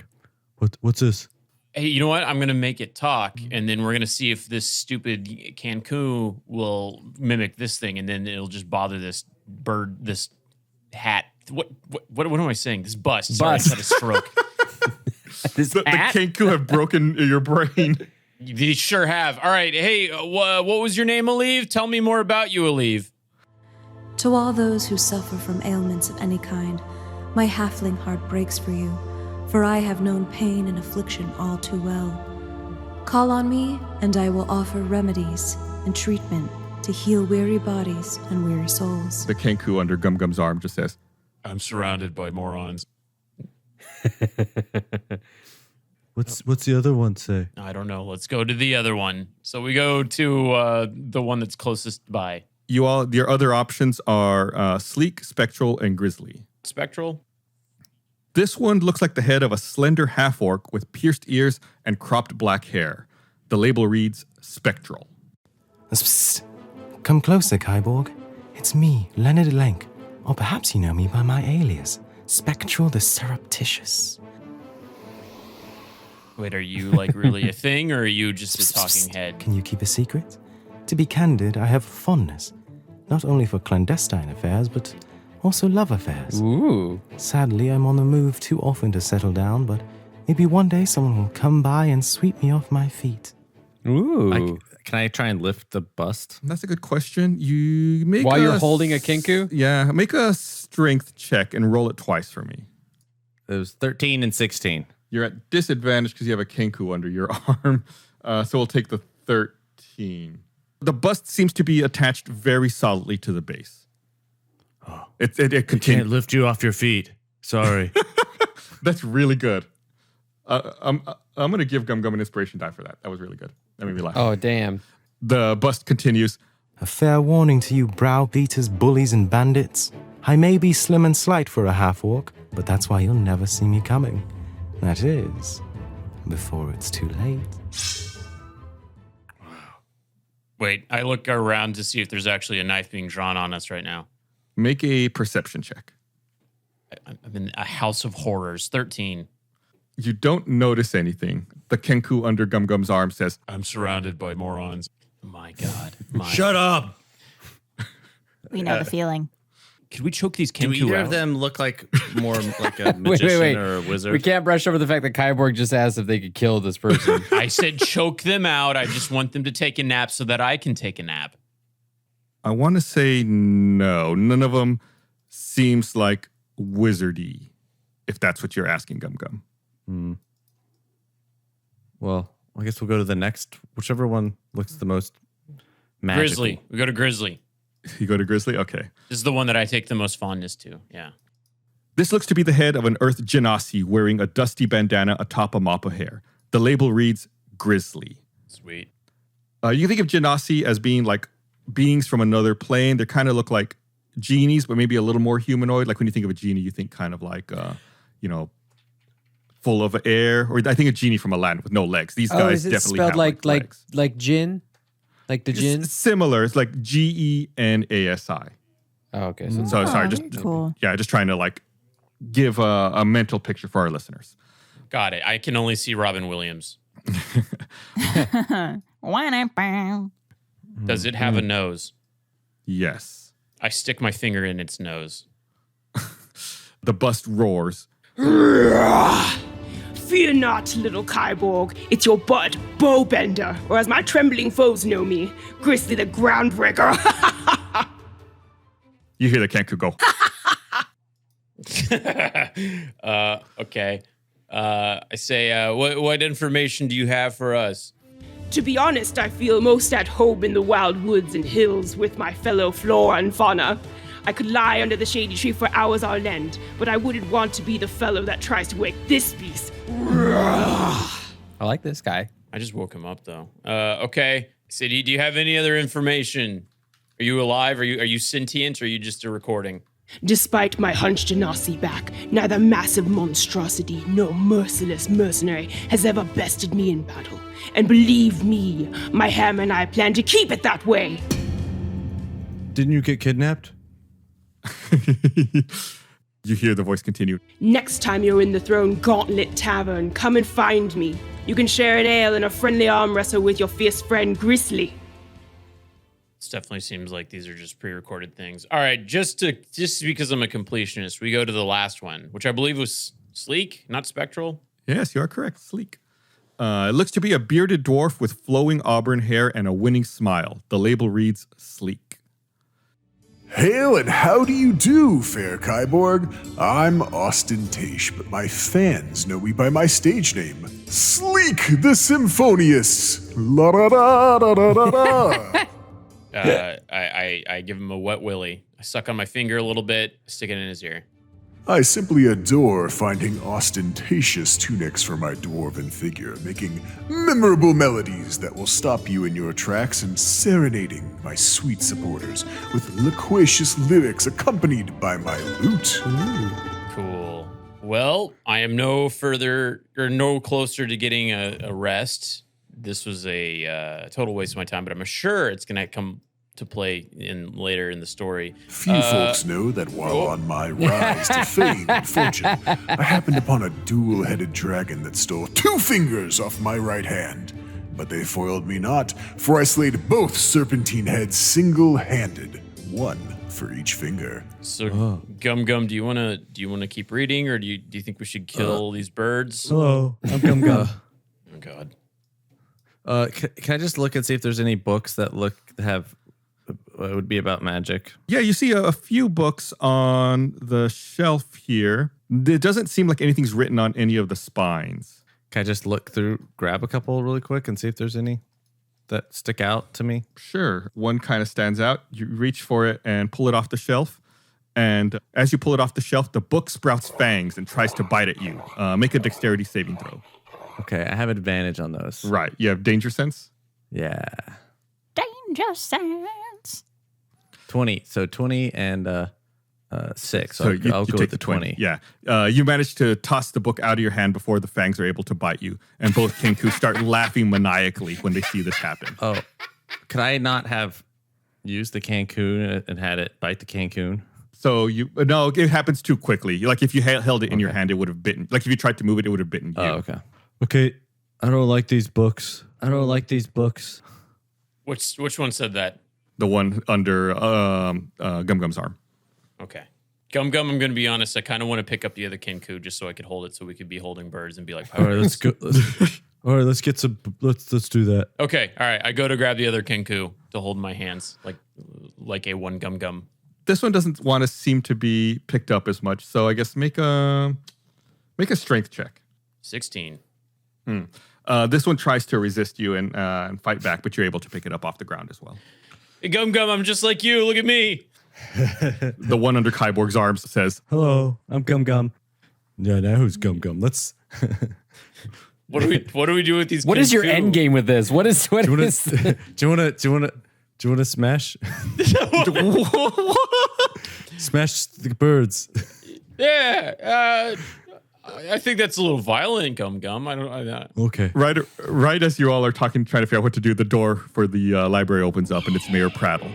What's this? Hey, you know what? I'm gonna make it talk, and then we're gonna see if this stupid Cancun will mimic this thing, and then it'll just bother this bird, this hat. What am I saying? This bust. Sorry, I Bust. had a stroke. This the hat? Kenku have broken your brain. They sure have. All right. Hey, what was your name, Aleve? Tell me more about you, Aleve. To all those who suffer from ailments of any kind, my halfling heart breaks for you, for I have known pain and affliction all too well. Call on me, and I will offer remedies and treatment to heal weary bodies and weary souls. The Kenku under Gum Gum's arm just says, I'm surrounded by morons. What's the other one say? I don't know. Let's go to the other one. So we go to the one that's closest by. your other options are Sleek, Spectral, and Grizzly. Spectral. This one looks like the head of a slender half-orc with pierced ears and cropped black hair. The label reads Spectral. Psst. Come closer, Kyborg. It's me, Leonard Lank. Or perhaps you know me by my alias, Spectral the Surreptitious. Wait, are you like really a thing, or are you just a talking head? Can you keep a secret? To be candid, I have fondness, not only for clandestine affairs, but also love affairs. Ooh. Sadly, I'm on the move too often to settle down, but maybe one day someone will come by and sweep me off my feet. Ooh. Can I try and lift the bust? That's a good question. You make While you're holding a kinku? Yeah, make a strength check and roll it twice for me. It was 13 and 16. You're at disadvantage because you have a kinku under your arm. So we'll take the 13. The bust seems to be attached very solidly to the base. Oh, it continues. Can't lift you off your feet. Sorry. That's really good. I'm going to give Gum Gum an inspiration die for that. That was really good. That made me laugh. Oh, damn. The bust continues. A fair warning to you browbeaters, bullies, and bandits. I may be slim and slight for a half-orc, but that's why you'll never see me coming. That is, before it's too late. Wait, I look around to see if there's actually a knife being drawn on us right now. Make a perception check. I'm in a house of horrors. 13. You don't notice anything. The kenku under Gum Gum's arm says, I'm surrounded by morons. My God. Shut up. We know the feeling. Could we choke these Do kenku either out? of them look like more like a magician or a wizard? We can't brush over the fact that Kyborg just asked if they could kill this person. I said choke them out. I just want them to take a nap so that I can take a nap. I want to say no. None of them seems like wizardy, if that's what you're asking, Gum Gum. Well, I guess we'll go to the next, whichever one looks the most magical. Grizzly. We go to Grizzly. You go to Grizzly? Okay. This is the one that I take the most fondness to. Yeah. This looks to be the head of an Earth Genasi wearing a dusty bandana atop a mop of hair. The label reads Grizzly. Sweet. You can think of Genasi as being like beings from another plane. They kind of look like genies, but maybe a little more humanoid. Like when you think of a genie, you think kind of like, full of air. Or I think a genie from Aladdin with no legs. These guys is it definitely spelled have like legs. like gin? Like the gin? It's similar. It's like GENASI. Oh, okay. So sorry, just cool. Yeah, just trying to like give a mental picture for our listeners. Got it. I can only see Robin Williams. Does it have a nose? Yes. I stick my finger in its nose. The bust roars. Fear not, little Kyborg. It's your bud, Bowbender, or as my trembling foes know me, Grizzly the Groundbreaker. You hear the Kenku go. Okay. I say, what information do you have for us? To be honest, I feel most at home in the wild woods and hills with my fellow flora and fauna. I could lie under the shady tree for hours on end, but I wouldn't want to be the fellow that tries to wake this beast. I like this guy. I just woke him up, though. Okay. Sadie, do you have any other information? Are you alive? Are you sentient, or are you just a recording? Despite my hunched Genasi back, neither massive monstrosity nor merciless mercenary has ever bested me in battle. And believe me, my hammer and I plan to keep it that way. Didn't you get kidnapped? You hear the voice continue. Next time you're in the Throne Gauntlet Tavern, come and find me. You can share an ale and a friendly arm wrestle with your fierce friend Grizzly. This definitely seems like these are just pre-recorded things. All right, just because I'm a completionist, we go to the last one, which I believe was Sleek, not Spectral. Yes, you are correct. Sleek. It looks to be a bearded dwarf with flowing auburn hair and a winning smile. The label reads Sleek. Hail and how do you do, fair Kyborg? I'm Ostentatious, but my fans know me by my stage name, Sleek the Symphonious. La da da da da da da. I give him a wet willy. I suck on my finger a little bit, stick it in his ear. I simply adore finding ostentatious tunics for my dwarven figure, making memorable melodies that will stop you in your tracks and serenading my sweet supporters with loquacious lyrics accompanied by my lute. Cool. Well, I am no further or no closer to getting a rest. This was a total waste of my time, but I'm sure it's going to come to play later in the story. Few folks know that while on my rise to fame and fortune, I happened upon a dual-headed dragon that stole 2 fingers off my right hand. But they foiled me not, for I slayed both serpentine heads single-handed, 1 for each finger. So, Gum Gum, do you want to keep reading, or do you think we should kill these birds? Hello, I'm Gum Gum. Oh God. Can I just look and see if there's any books that have would be about magic? Yeah, you see a few books on the shelf here. It doesn't seem like anything's written on any of the spines. Can I just look through, grab a couple really quick and see if there's any that stick out to me? Sure. One kind of stands out. You reach for it and pull it off the shelf. And as you pull it off the shelf, the book sprouts fangs and tries to bite at you. Make a dexterity saving throw. Okay, I have advantage on those. Right. You have danger sense? Yeah. Danger sense. 20. So 20 and 6. So I'll go take with the 20. Yeah. You manage to toss the book out of your hand before the fangs are able to bite you. And both Kenku start laughing maniacally when they see this happen. Oh, could I not have used the Cancun and had it bite the Cancun? So no, it happens too quickly. Like if you held it in your hand, it would have bitten. Like if you tried to move it, it would have bitten you. Oh, okay. Okay, I don't like these books. Which one said that? The one under Gum Gum's arm. Okay. Gum Gum, I'm going to be honest. I kind of want to pick up the other Kenku just so I could hold it, so we could be holding birds and be like, All right, let's go. All right, let's get some. Let's do that. Okay. All right. I go to grab the other Kenku to hold in my hands, like a one Gum Gum. This one doesn't want to seem to be picked up as much, so I guess make a strength check. 16. This one tries to resist you and fight back, but you're able to pick it up off the ground as well. Hey, Gum Gum, I'm just like you. Look at me. The one under Kyborg's arms says, "Hello, I'm Gum Gum." Yeah, now who's Gum Gum? Let's. What do we do with these? What is your end game with this? Do you want to smash? Smash the birds. Yeah. I think that's a little violent, Gum Gum. I don't. Okay. Right as you all are talking, trying to figure out what to do, the door for the library opens up, and it's Mayor Prattle.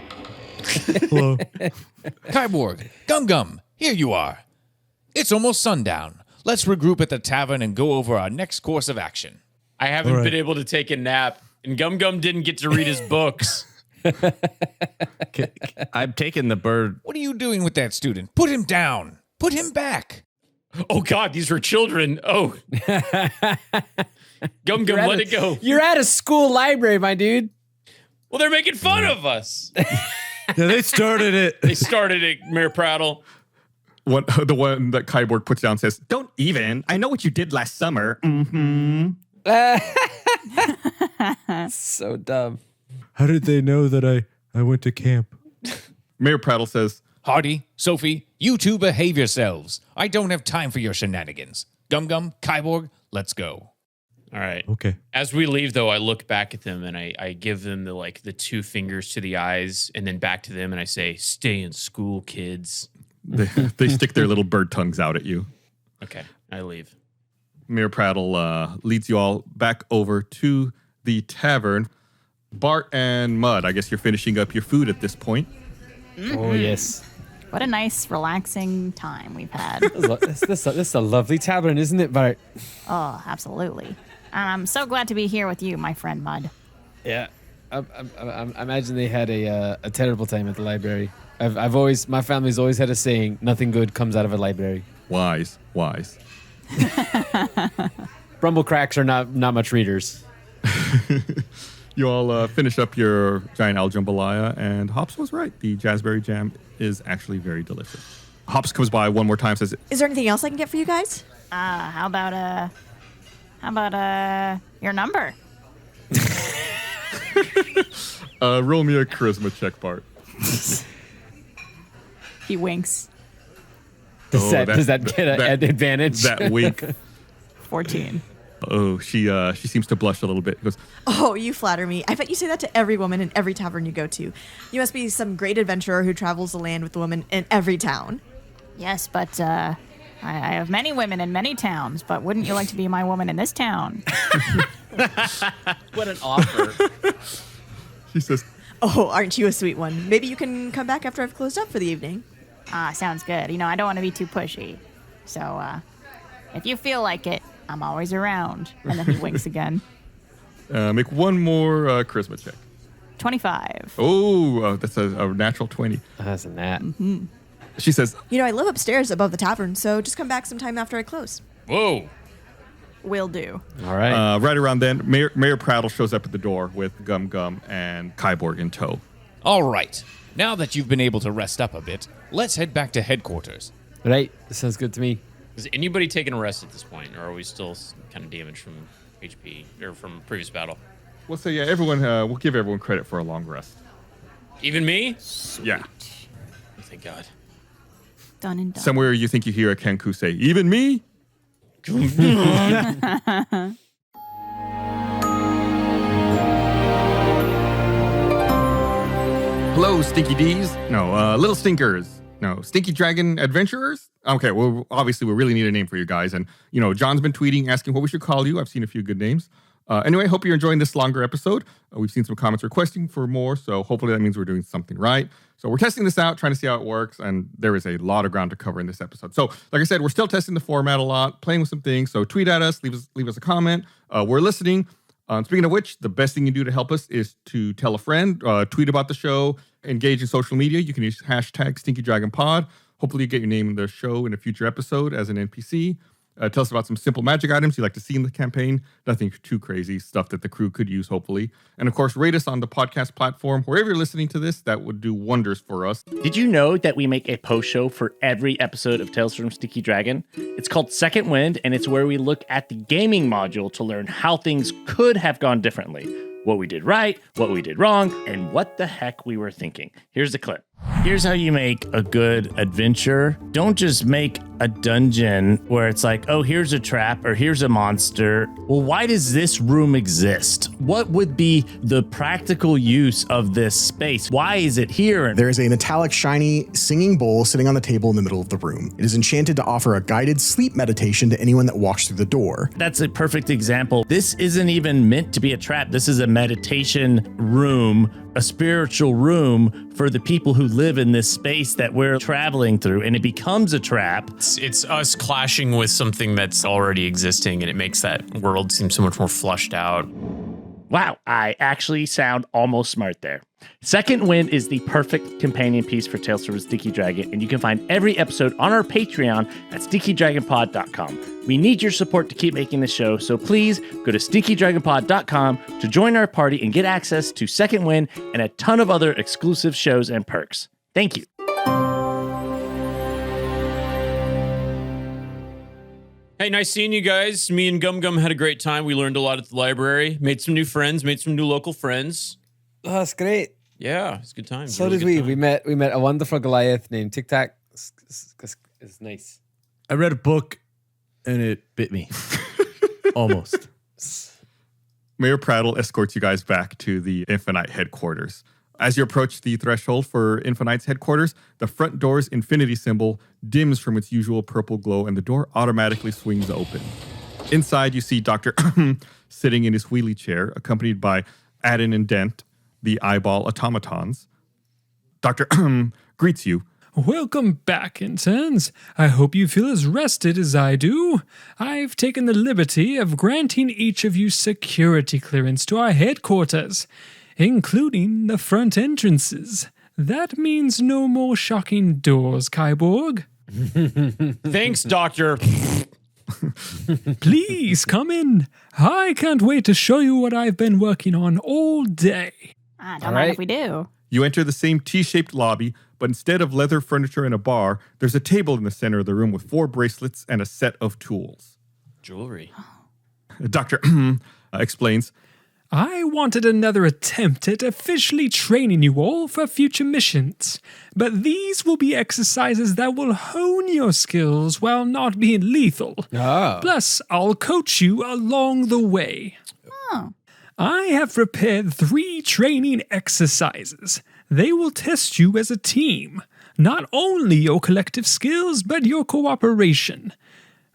Hello. Kyborg, Gum Gum, here you are. It's almost sundown. Let's regroup at the tavern and go over our next course of action. I haven't been able to take a nap, and Gum Gum didn't get to read his books. I'm taking the bird. What are you doing with that student? Put him down. Put him back. Oh, God, these were children. Oh. Gum Gum, let it go. You're at a school library, my dude. Well, they're making fun of us. Yeah, they started it. They started it, Mayor Prattle. The one that Kyborg puts down says, "Don't even. I know what you did last summer." Mm-hmm. So dumb. How did they know that I went to camp? Mayor Prattle says, Hardy, Sophie, you two behave yourselves. I don't have time for your shenanigans. Gum Gum, Kyborg, let's go. All right. Okay. As we leave, though, I look back at them and I give them the 2 fingers to the eyes and then back to them and I say, "Stay in school, kids." They stick their little bird tongues out at you. Okay, I leave. Mayor Prattle leads you all back over to the tavern. Bart and Mud, I guess you're finishing up your food at this point. Mm-hmm. Oh, yes. What a nice, relaxing time we've had. This is a lovely tavern, isn't it, Bart? Oh, absolutely. I'm so glad to be here with you, my friend Mud. Yeah. I imagine they had a terrible time at the library. My family's always had a saying, nothing good comes out of a library. Wise. Brumble cracks are not much readers. You all finish up your giant al jambalaya, and Hops was right. The jazzberry jam is actually very delicious. Hops comes by one more time, says, Is there anything else I can get for you guys? How about your number? roll me a charisma check, Bart. He winks. Does that get an advantage? That wink. 14. Oh, she seems to blush a little bit. Goes, Oh, you flatter me. I bet you say that to every woman in every tavern you go to. You must be some great adventurer who travels the land with the woman in every town. Yes, but I have many women in many towns, but wouldn't you like to be my woman in this town? What an offer. She says, Oh, aren't you a sweet one? Maybe you can come back after I've closed up for the evening. Sounds good. I don't want to be too pushy. So, if you feel like it, I'm always around. And then he winks again. make one more charisma check. 25. Oh, that's a natural 20. That's a nat. Mm-hmm. She says, I live upstairs above the tavern, so just come back sometime after I close. Whoa. Will do. All right. Right around then, Mayor Prattle shows up at the door with Gum Gum and Kyborg in tow. All right. Now that you've been able to rest up a bit, let's head back to headquarters. Right. That sounds good to me. Is anybody taking a rest at this point, or are we still kind of damaged from HP or from previous battle? Well, so yeah, everyone, we'll give everyone credit for a long rest. Even me? Yeah. Oh, thank God. Done and done. Somewhere you think you hear a Kenku say, even me? Hello, Stinky D's. No, Little Stinkers. No, Stinky Dragon Adventurers? Okay, well, obviously we really need a name for you guys. And, John's been tweeting, asking what we should call you. I've seen a few good names. Anyway, hope you're enjoying this longer episode. We've seen some comments requesting for more, so hopefully that means we're doing something right. So we're testing this out, trying to see how it works, and there is a lot of ground to cover in this episode. So, like I said, we're still testing the format a lot, playing with some things. So tweet at us, leave us a comment. We're listening. Speaking of which, the best thing you can do to help us is to tell a friend, tweet about the show, engage in social media. You can use hashtag StinkyDragonPod. Hopefully you get your name in the show in a future episode as an NPC. Tell us about some simple magic items you like to see in the campaign. Nothing too crazy, stuff that the crew could use, hopefully. And of course, rate us on the podcast platform. Wherever you're listening to this, that would do wonders for us. Did you know that we make a post show for every episode of Tales from Sticky Dragon? It's called Second Wind, and it's where we look at the gaming module to learn how things could have gone differently, what we did right, what we did wrong, and what the heck we were thinking. Here's the clip. Here's how you make a good adventure. Don't just make a dungeon where it's like, oh, here's a trap or here's a monster. Well, why does this room exist? What would be the practical use of this space? Why is it here? There is a metallic, shiny, singing bowl sitting on the table in the middle of the room. It is enchanted to offer a guided sleep meditation to anyone that walks through the door. That's a perfect example. This isn't even meant to be a trap. This is a meditation room, a spiritual room for the people who live in this space that we're traveling through, and it becomes a trap. It's us clashing with something that's already existing, and it makes that world seem so much more flushed out. Wow, I actually sound almost smart there. Second Wind is the perfect companion piece for Tales from Sticky Dragon, and you can find every episode on our Patreon at stinkydragonpod.com. We need your support to keep making this show, so please go to stinkydragonpod.com to join our party and get access to Second Wind and a ton of other exclusive shows and perks. Thank you. Hey, nice seeing you guys. Me and Gum Gum had a great time. We learned a lot at the library, made some new friends, made some new local friends. Oh, that's great. Yeah, it's a good time. So Really did good we. time. We met a wonderful Goliath named Tic Tac. It's nice. I read a book and it bit me. Almost. Mayor Prattle escorts you guys back to the Infinight headquarters. As you approach the threshold for Infinite's headquarters, the front door's infinity symbol dims from its usual purple glow and the door automatically swings open. Inside, you see Dr. sitting in his wheelie chair, accompanied by Adin and Dent, the eyeball automatons. Dr. greets you. Welcome back, interns. I hope you feel as rested as I do. I've taken the liberty of granting each of you security clearance to our headquarters, including the front entrances. That means no more shocking doors, Kyborg. Thanks, Doctor. Please come in. I can't wait to show you what I've been working on all day. Don't mind if we do. You enter the same T-shaped lobby, but instead of leather furniture and a bar, there's a table in the center of the room with 4 bracelets and a set of tools. Jewelry. Doctor explains, I wanted another attempt at officially training you all for future missions, but these will be exercises that will hone your skills while not being lethal. Plus, I'll coach you along the way. I have prepared 3 training exercises. They will test you as a team. not only your collective skills, but your cooperation.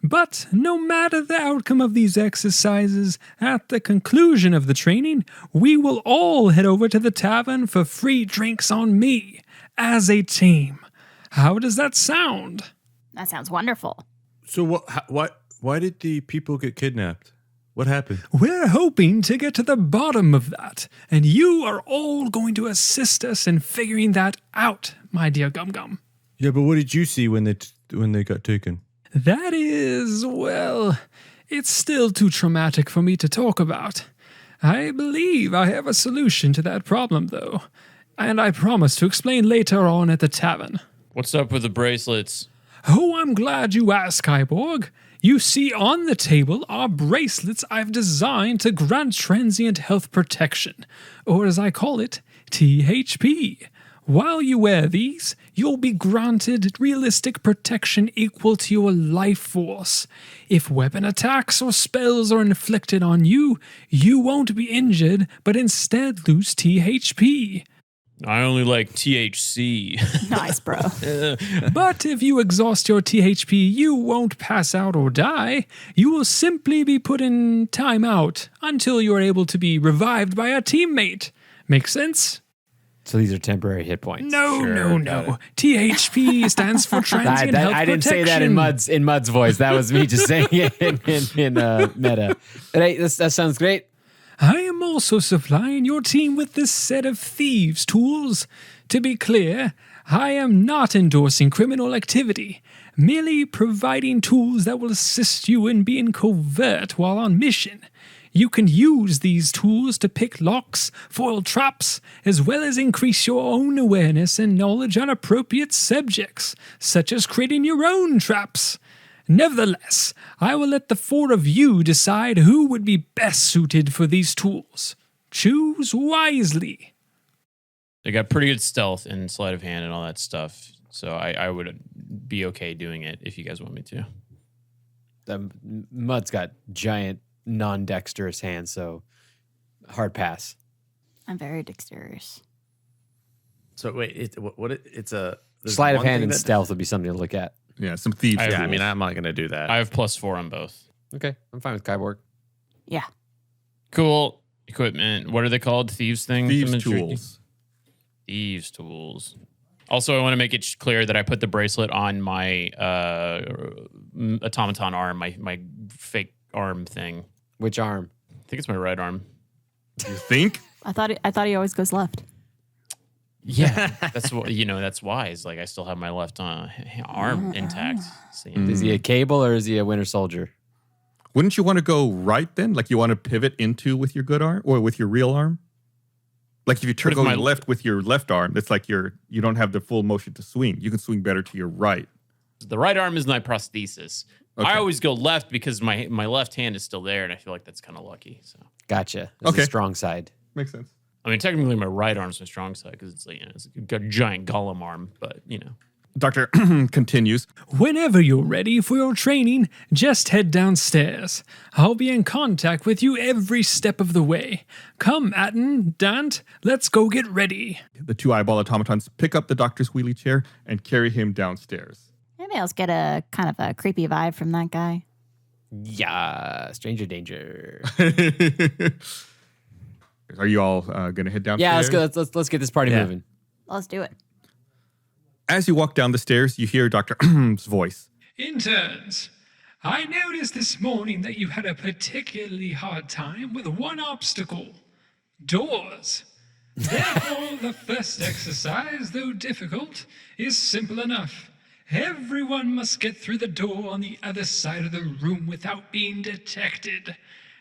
But no matter the outcome of these exercises, at the conclusion of the training, we will all head over to the tavern for free drinks on me, as a team. How does that sound? That sounds wonderful. So why did the people get kidnapped? What happened? We're hoping to get to the bottom of that, and you are all going to assist us in figuring that out, my dear Gum Gum. Yeah, but what did you see when they got taken? That is, well, it's still too traumatic for me to talk about. I believe I have a solution to that problem, though, and I promise to explain later on at the tavern. What's up with the bracelets? Oh, I'm glad you asked, Kyborg. You see on the table are bracelets I've designed to grant transient health protection, or as I call it, THP. While you wear these, you'll be granted realistic protection equal to your life force. If weapon attacks or spells are inflicted on you, you won't be injured, but instead lose THP. I only like THC. Nice, bro. But if you exhaust your THP, you won't pass out or die. You will simply be put in timeout until you are able to be revived by a teammate. Make sense? So these are temporary hit points. No. THP stands for transient health I didn't protection. say that in Mud's voice. That was me just saying it in meta. Hey, that sounds great. I am also supplying your team with this set of thieves' tools. To be clear, I am not endorsing criminal activity, merely providing tools that will assist you in being covert while on mission. You can use these tools to pick locks, foil traps, as well as increase your own awareness and knowledge on appropriate subjects, such as creating your own traps. Nevertheless, I will let the four of you decide who would be best suited for these tools. Choose wisely. They got pretty good stealth and sleight of hand and all that stuff, so I would be okay doing it if you guys want me to. Mud's got giant non-dexterous hands, so hard pass. I'm very dexterous. So wait, it's a sleight of hand and stealth would be something to look at. Yeah, some thieves. I mean, I'm not going to do that. I have +4 on both. Okay, I'm fine with Kyborg. Yeah. Cool. Equipment. What are they called? Thieves things? Thieves tools. Thieves tools. Also, I want to make it clear that I put the bracelet on my automaton arm, my fake arm thing. Which arm? I think it's my right arm. You think? I thought he always goes left. Yeah, that's wise. Like I still have my left arm intact. So, Is he a cable or is he a Winter Soldier? Wouldn't you want to go right then? Like you want to pivot into with your good arm or with your real arm? Like if you turn going left with your left arm, it's like you don't have the full motion to swing. You can swing better to your right. The right arm is my prosthesis. Okay. I always go left because my left hand is still there, and I feel like that's kind of lucky. So gotcha. That's the strong side. Makes sense. I mean, technically, my right arm's my strong side because it's like it's a giant golem arm, but Doctor continues. Whenever you're ready for your training, just head downstairs. I'll be in contact with you every step of the way. Come, Atten, Dant, let's go get ready. The two eyeball automatons pick up the doctor's wheelie chair and carry him downstairs. Anybody else get a kind of a creepy vibe from that guy? Yeah, stranger danger. Are you all going to head downstairs? Yeah, let's go. Let's get this party moving. Let's do it. As you walk down the stairs, you hear Dr.'s voice. Interns, I noticed this morning that you had a particularly hard time with one obstacle. Doors. Therefore, the first exercise, though difficult, is simple enough. Everyone must get through the door on the other side of the room without being detected.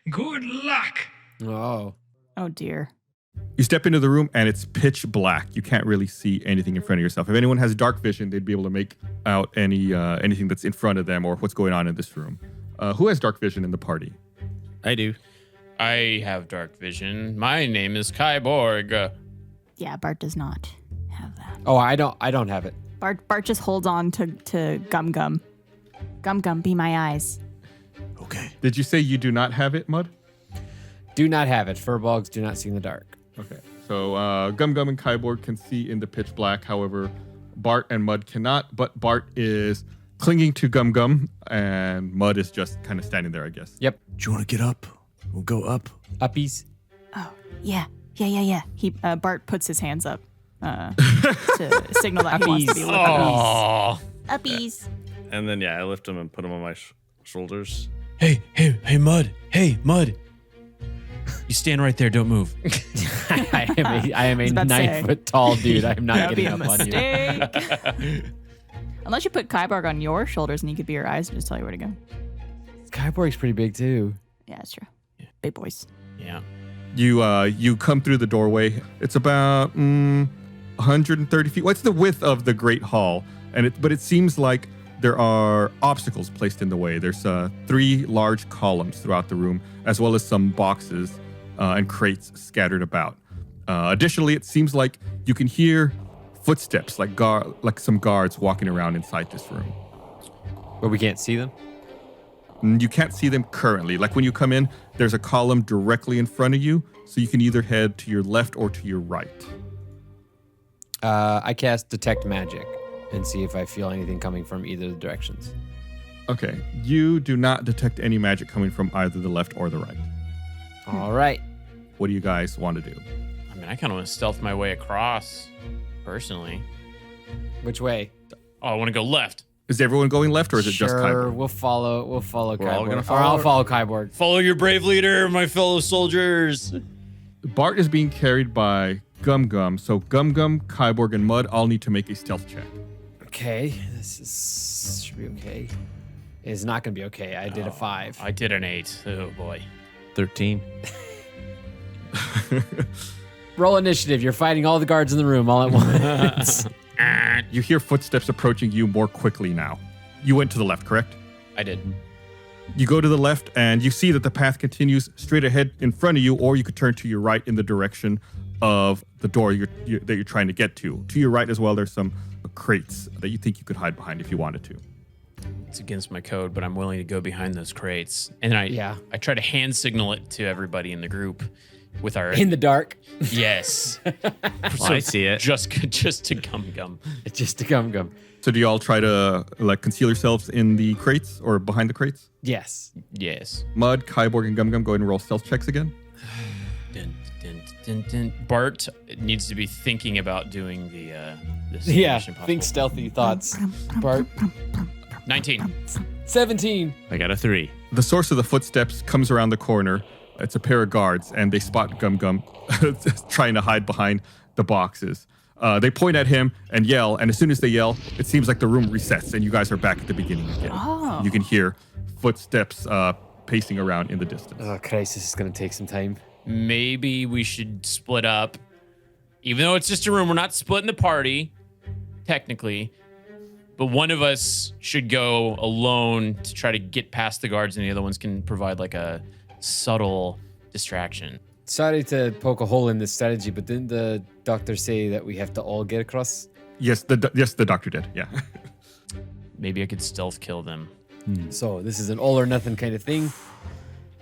Good luck. Oh, dear. You step into the room and it's pitch black. You can't really see anything in front of yourself. If anyone has dark vision, they'd be able to make out anything that's in front of them or what's going on in this room. Who has dark vision in the party? I do. I have dark vision. My name is Kyborg. Yeah, Bart does not have that. Oh, I don't have it. Bart just holds on to Gum Gum. Gum Gum, be my eyes. Okay. Did you say you do not have it, Mud? Do not have it. Furbolgs do not see in the dark. Okay. So Gum Gum and Kyborg can see in the pitch black. However, Bart and Mud cannot, but Bart is clinging to Gum Gum, and Mud is just kind of standing there, I guess. Yep. Do you want to get up? We'll go up. Uppies. Oh, yeah. He Bart puts his hands up to signal that he wants to be lifted up. Uppies. And then I lift him and put him on my shoulders. Hey, Mud. Hey, Mud. You stand right there. Don't move. I am a 9 foot tall dude. I'm not getting up on you. Unless you put Kyborg on your shoulders and he could be your eyes and just tell you where to go. Kyborg's pretty big too. Yeah, that's true. Big boys. Yeah. You come through the doorway. It's about 130 feet. What's the width of the Great Hall? But it seems like there are obstacles placed in the way. There's 3 large columns throughout the room, as well as some boxes and crates scattered about. Additionally, it seems like you can hear footsteps, like some guards walking around inside this room. But we can't see them? You can't see them currently. Like when you come in, there's a column directly in front of you, so you can either head to your left or to your right. I cast Detect Magic and see if I feel anything coming from either of the directions. Okay. You do not detect any magic coming from either the left or the right. All right. What do you guys want to do? I mean, I kind of want to stealth my way across, personally. Which way? Oh, I want to go left. Is everyone going left, or is it just Kyborg? Sure, we'll follow Kyborg. all gonna Or follow I'll her. follow Kyborg. Follow your brave leader, my fellow soldiers. Bart is being carried by Gum Gum, so Gum Gum, Kyborg, and Mud all need to make a stealth check. Okay, should be okay. It's not going to be okay. I did a 5. I did an 8. Oh, boy. 13. Roll initiative. You're fighting all the guards in the room all at once. You hear footsteps approaching you more quickly now. You went to the left, correct? I did. You go to the left, and you see that the path continues straight ahead in front of you, or you could turn to your right in the direction of the door that you're trying to get to. To your right as well, there's some crates that you think you could hide behind if you wanted to. It's against my code, but I'm willing to go behind those crates. And I try to hand signal it to everybody in the group with our In the dark. Yes. I see it. Just to Gum Gum. Just to Gum Gum. So do you all try to conceal yourselves in the crates or behind the crates? Yes. Yes. Mud, Kyborg, and Gum Gum, go ahead and roll stealth checks again. Bart needs to be thinking about doing the Yeah, think stealthy thoughts. Bart. 19. 17. I got a 3. The source of the footsteps comes around the corner. It's a pair of guards, and they spot Gum Gum trying to hide behind the boxes. They point at him and yell, and as soon as they yell, it seems like the room resets, and you guys are back at the beginning again. Oh. You can hear footsteps pacing around in the distance. Oh, Christ, this is going to take some time. Maybe we should split up. Even though it's just a room, we're not splitting the party, technically. But one of us should go alone to try to get past the guards, and the other ones can provide like a subtle distraction. Sorry to poke a hole in this strategy, but didn't the doctor say that we have to all get across? Yes, the doctor did. Yeah. Maybe I could stealth kill them. So this is an all or nothing kind of thing.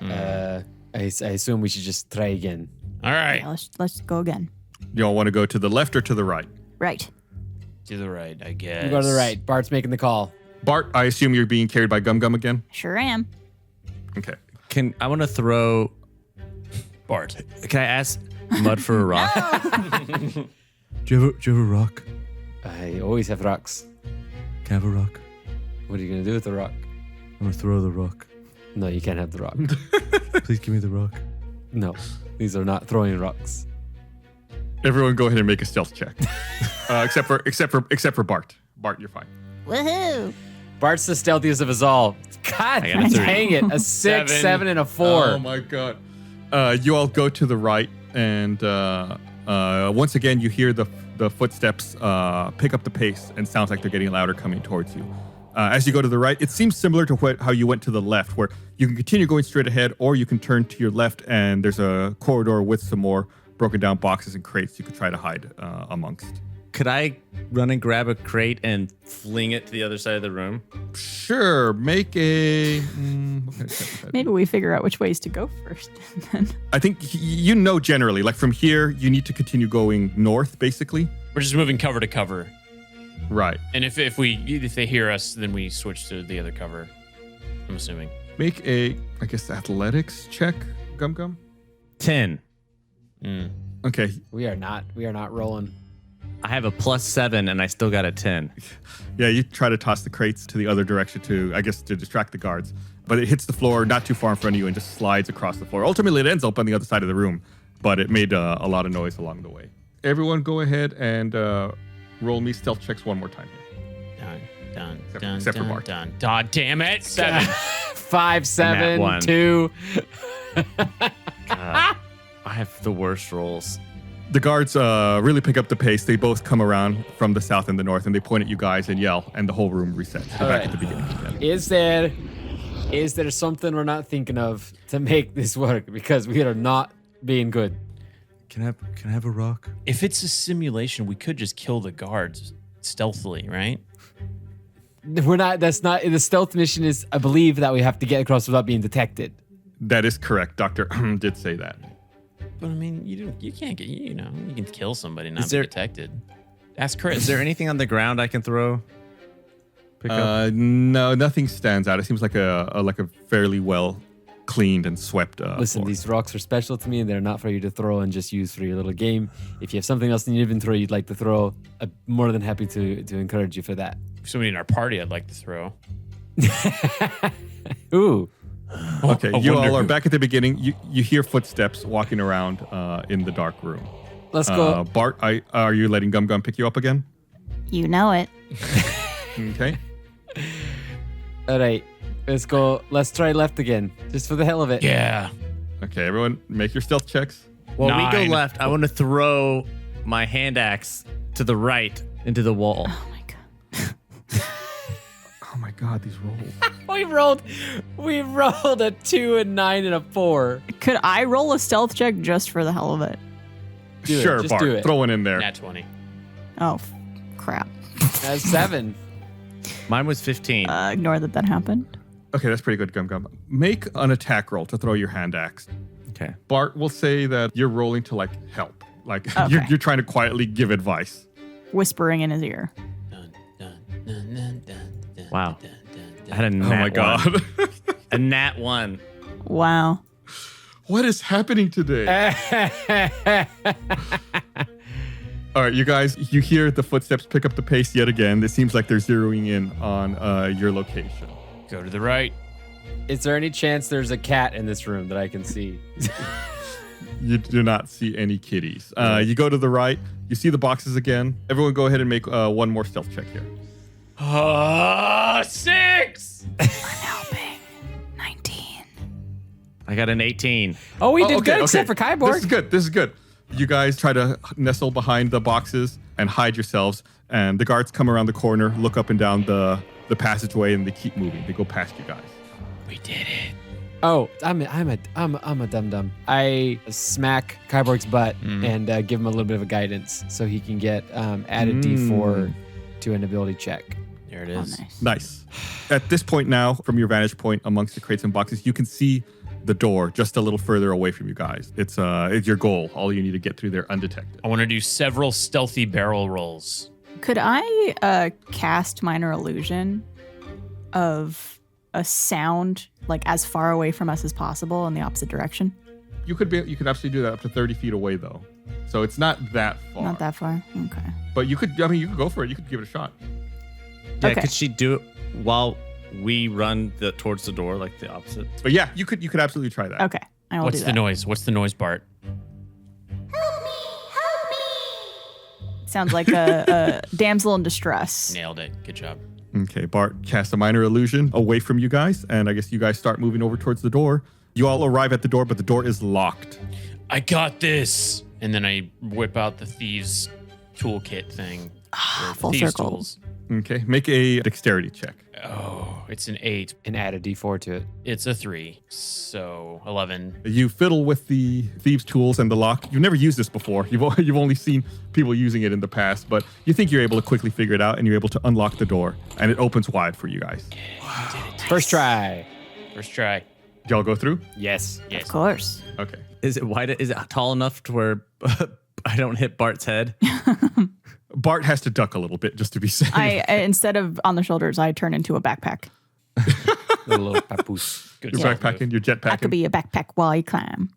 I assume we should just try again. All right. Yeah, let's go again. You all want to go to the left or to the right? Right. To the right, I guess. We go to the right. Bart's making the call. Bart, I assume you're being carried by Gum Gum again? Sure am. Okay. I want to throw Bart. Can I ask Mud for a rock? Do you have a rock? I always have rocks. Can I have a rock? What are you going to do with the rock? I'm going to throw the rock. No, you can't have the rock. Please give me the rock. No, these are not throwing rocks. Everyone go ahead and make a stealth check. Except for Bart. Bart, you're fine. Woohoo! Bart's the stealthiest of us all. God, I got a 3. dang it. A 6, 7, and a 4. Oh my god. You all go to the right, and once again you hear the footsteps pick up the pace, and sounds like they're getting louder coming towards you. As you go to the right, it seems similar to how you went to the left, where you can continue going straight ahead, or you can turn to your left, and there's a corridor with some more broken down boxes and crates you could try to hide amongst. Could I run and grab a crate and fling it to the other side of the room? Sure. Make a... Maybe we figure out which ways to go first. I think you know generally, like from here, you need to continue going north, basically. We're just moving cover to cover. Right. And if they hear us, then we switch to the other cover. I'm assuming. Make a, I guess, athletics check, Gum Gum. 10. Okay. We are not rolling. I have a +7 and I still got a 10. Yeah, you try to toss the crates to the other direction to distract the guards. But it hits the floor not too far in front of you and just slides across the floor. Ultimately, it ends up on the other side of the room, but it made a lot of noise along the way. Everyone go ahead and roll me stealth checks one more time here. Except for Bart. God damn it. 7. 5, 7, one. 2. I have the worst rolls. The guards really pick up the pace. They both come around from the south and the north, and they point at you guys and yell, and the whole room resets. Back at the beginning. Is there something we're not thinking of to make this work? Because we are not being good. Can I have a rock? If it's a simulation, we could just kill the guards stealthily, right? We're not. That's not. The stealth mission is, I believe, that we have to get across without being detected. That is correct. Doctor did say that. But I mean, you can't get, you can kill somebody and not Is there- be detected. Ask Chris. Is there anything on the ground I can throw? Pick up? No, nothing stands out. It seems like a fairly well cleaned and swept. Listen, floor. these rocks are special to me, and they're not for you to throw and just use for your little game. If you have something else in your inventory you'd like to throw, I'm more than happy to encourage you for that. Somebody in our party I'd like to throw. Ooh. Okay, you all are back at the beginning. You hear footsteps walking around in the dark room. Let's go. Bart, are you letting Gum Gum pick you up again? You know it. Okay. All right, let's go. Let's try left again, just for the hell of it. Yeah. Okay, everyone, make your stealth checks. While we 9. go left, I want to throw my hand axe to the right into the wall. Oh my God, these rolls. We rolled a 2, a 9, and a 4. Could I roll a stealth check just for the hell of it? Sure, Just Bart, do it. throw one in there. Nat 20. Oh, crap. That's 7. Mine was 15. Ignore that happened. Okay, that's pretty good, Gum Gum. Make an attack roll to throw your hand axe. Okay. Bart will say that you're rolling to help. Okay. You're trying to quietly give advice. Whispering in his ear. Wow. I had a nat Oh my God. one. A nat 1. Wow. What is happening today? All right, you guys, you hear the footsteps pick up the pace yet again. It seems like they're zeroing in on your location. Go to the right. Is there any chance there's a cat in this room that I can see? You do not see any kitties. You go to the right. You see the boxes again. Everyone go ahead and make one more stealth check here. 6. I'm helping. 19. I got an 18. Oh, we did good, except for Kyborg. This is good. You guys try to nestle behind the boxes and hide yourselves. And the guards come around the corner, look up and down the passageway, and they keep moving. They go past you guys. We did it. Oh, I'm a dum-dum. I smack Kyborg's butt and give him a little bit of a guidance so he can get added D4 to an ability check. There it is. Nice. At this point now, from your vantage point amongst the crates and boxes, you can see the door just a little further away from you guys. It's your goal. All you need to get through there undetected. I want to do several stealthy barrel rolls. Could I cast minor illusion of a sound as far away from us as possible in the opposite direction? You could absolutely do that up to 30 feet away though. So it's not that far. Not that far. Okay. But you could go for it. You could give it a shot. Yeah, Okay. could she do it while we run towards the door, like the opposite? But yeah, you could absolutely try that. Okay. I will What's do the that. noise? What's the noise, Bart? Sounds like a damsel in distress. Nailed it. Good job. Okay, Bart casts a minor illusion away from you guys, and I guess you guys start moving over towards the door. You all arrive at the door, but the door is locked. I got this. And then I whip out the thieves toolkit thing. Full Thieves circle. tools. Okay, make a dexterity check. Oh, it's an 8. And add a D4 to it. It's a 3. So 11. You fiddle with the thieves' tools and the lock. You've never used this before. You've only seen people using it in the past, but you think you're able to quickly figure it out, and you're able to unlock the door, and it opens wide for you guys. First try. First try. Did y'all go through? Yes. Of course. Okay. Is it wide? Is it tall enough to where I don't hit Bart's head? Bart has to duck a little bit just to be safe. I instead of on the shoulders, I turn into a backpack. little papoose. You're backpacking, you're jetpacking. I could be a backpack while you climb.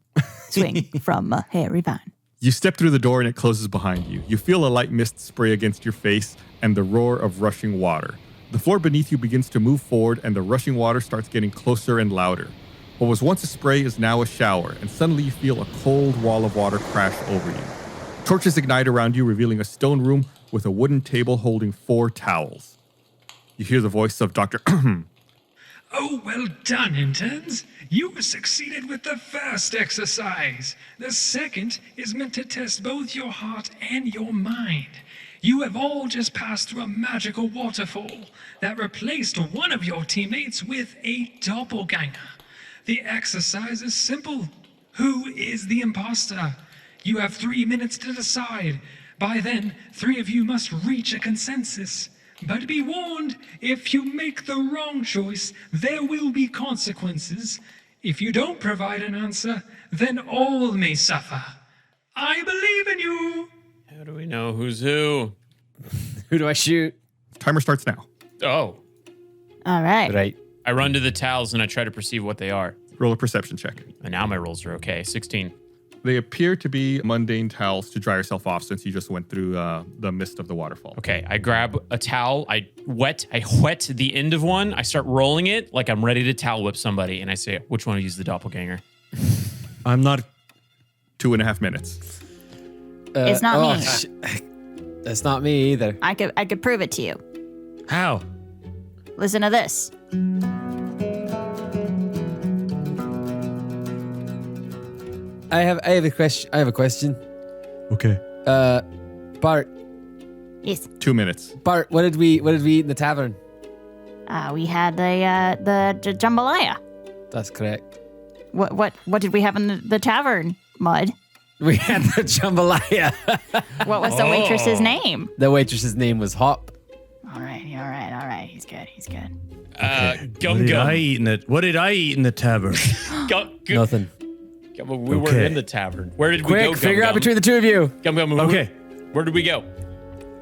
Swing from a hairy vine. You step through the door and it closes behind you. You feel a light mist spray against your face and the roar of rushing water. The floor beneath you begins to move forward and the rushing water starts getting closer and louder. What was once a spray is now a shower, and suddenly you feel a cold wall of water crash over you. Torches ignite around you, revealing a stone room with a wooden table holding 4 towels. You hear the voice of Dr. Oh, well done, interns. You succeeded with the first exercise. The second is meant to test both your heart and your mind. You have all just passed through a magical waterfall that replaced one of your teammates with a doppelganger. The exercise is simple. Who is the imposter? You have 3 minutes to decide. By then, 3 of you must reach a consensus. But be warned, if you make the wrong choice, there will be consequences. If you don't provide an answer, then all may suffer. I believe in you. How do we know who's who? Who do I shoot? Timer starts now. Oh. All right. Right. I run to the towels and I try to perceive what they are. Roll a perception check. And now my rolls are okay. 16. They appear to be mundane towels to dry yourself off since you just went through the mist of the waterfall. Okay, I grab a towel, I wet the end of one, I start rolling it like I'm ready to towel whip somebody, and I say, which one will use the doppelganger? I'm not. 2.5 minutes. It's not me. That's not me either. I could prove it to you. How? Listen to this. I have a question. Okay. Bart. Yes. 2 minutes. Bart, what did we eat in the tavern? We had the jambalaya. That's correct. What did we have in the tavern, Mud? We had the jambalaya. What was the waitress's name? The waitress's name was Hop. All right. He's good. Gum What did Gum. I eat in the tavern? Nothing. We weren't in the tavern. Where did we go? Quick, figure out between the two of you. Gum Gum. Okay. Where did we go?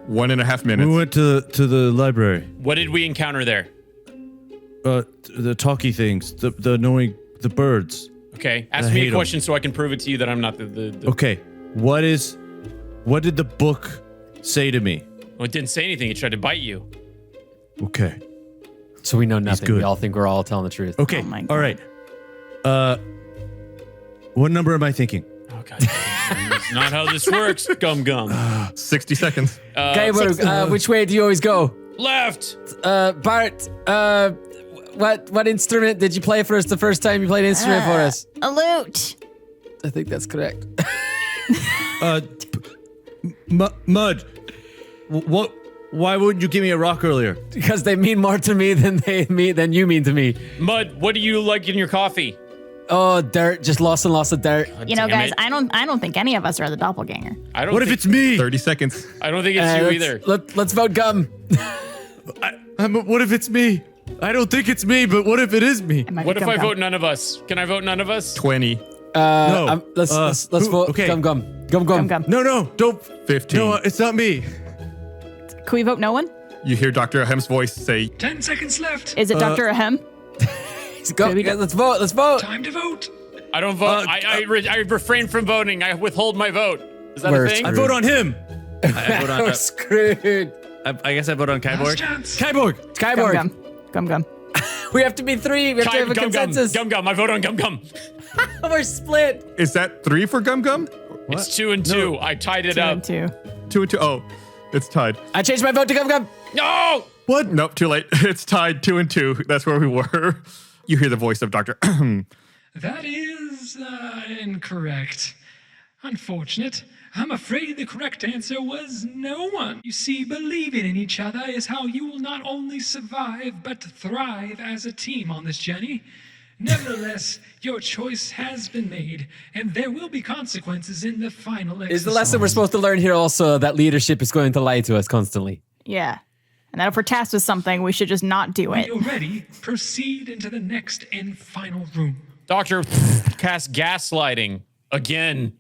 1.5 minutes. We went to the library. What did we encounter there? The talky things, the annoying, the birds. Okay, ask me a question so I can prove it to you that I'm not the... Okay, what did the book say to me? Well, it didn't say anything. It tried to bite you. Okay. So we know nothing. good. We all think we're all telling the truth. Okay. Oh my God. All right. What number am I thinking? Oh, God. That's not how this works, Gum Gum. 60 seconds. Which way do you always go? Left. Bart, what instrument did you play for us the first time you played an instrument for us? A lute. I think that's correct. Mud. What? Why wouldn't you give me a rock earlier? Because they mean more to me than you mean to me. Mud, what do you like in your coffee? Oh, dirt. Just lots and lots of dirt. You know, guys, I don't think any of us are the doppelganger. What if it's me? 30 seconds. I don't think it's you either. Let's vote Gum. What if it's me? I don't think it's me, but what if it is me? What if I vote none of us? Can I vote none of us? 20. No. Let's vote okay. Gum. No, don't. 15. No, it's not me. Can we vote no one? You hear Dr. Ahem's voice say, 10 seconds left. Is it Dr. Ahem? Let's vote. Time to vote. I don't vote. I refrain from voting. I withhold my vote. Is that We're a thing? I vote on him. We're screwed. I guess I vote on Last Kyborg. chance. Kyborg. Gum. We have to be 3. We have to have a consensus. Gum. I vote on Gum. We're split. is that 3 for Gum Gum? It's 2 and 2. I tied it up. 2 and 2 and 2. Oh, it's tied. I changed my vote to Gum. No! What? Nope, too late. It's tied 2 and 2. That's where we were. You hear the voice of Dr. That is incorrect. Unfortunate. I'm afraid the correct answer was no one. You see, believing in each other is how you will not only survive, but thrive as a team on this journey. Nevertheless, your choice has been made, and there will be consequences in the final exercise. Is the lesson we're supposed to learn here also that leadership is going to lie to us constantly? Yeah. And that if we're tasked with something, we should just not do When it. you're ready, proceed into the next and final room. Doctor cast gaslighting again.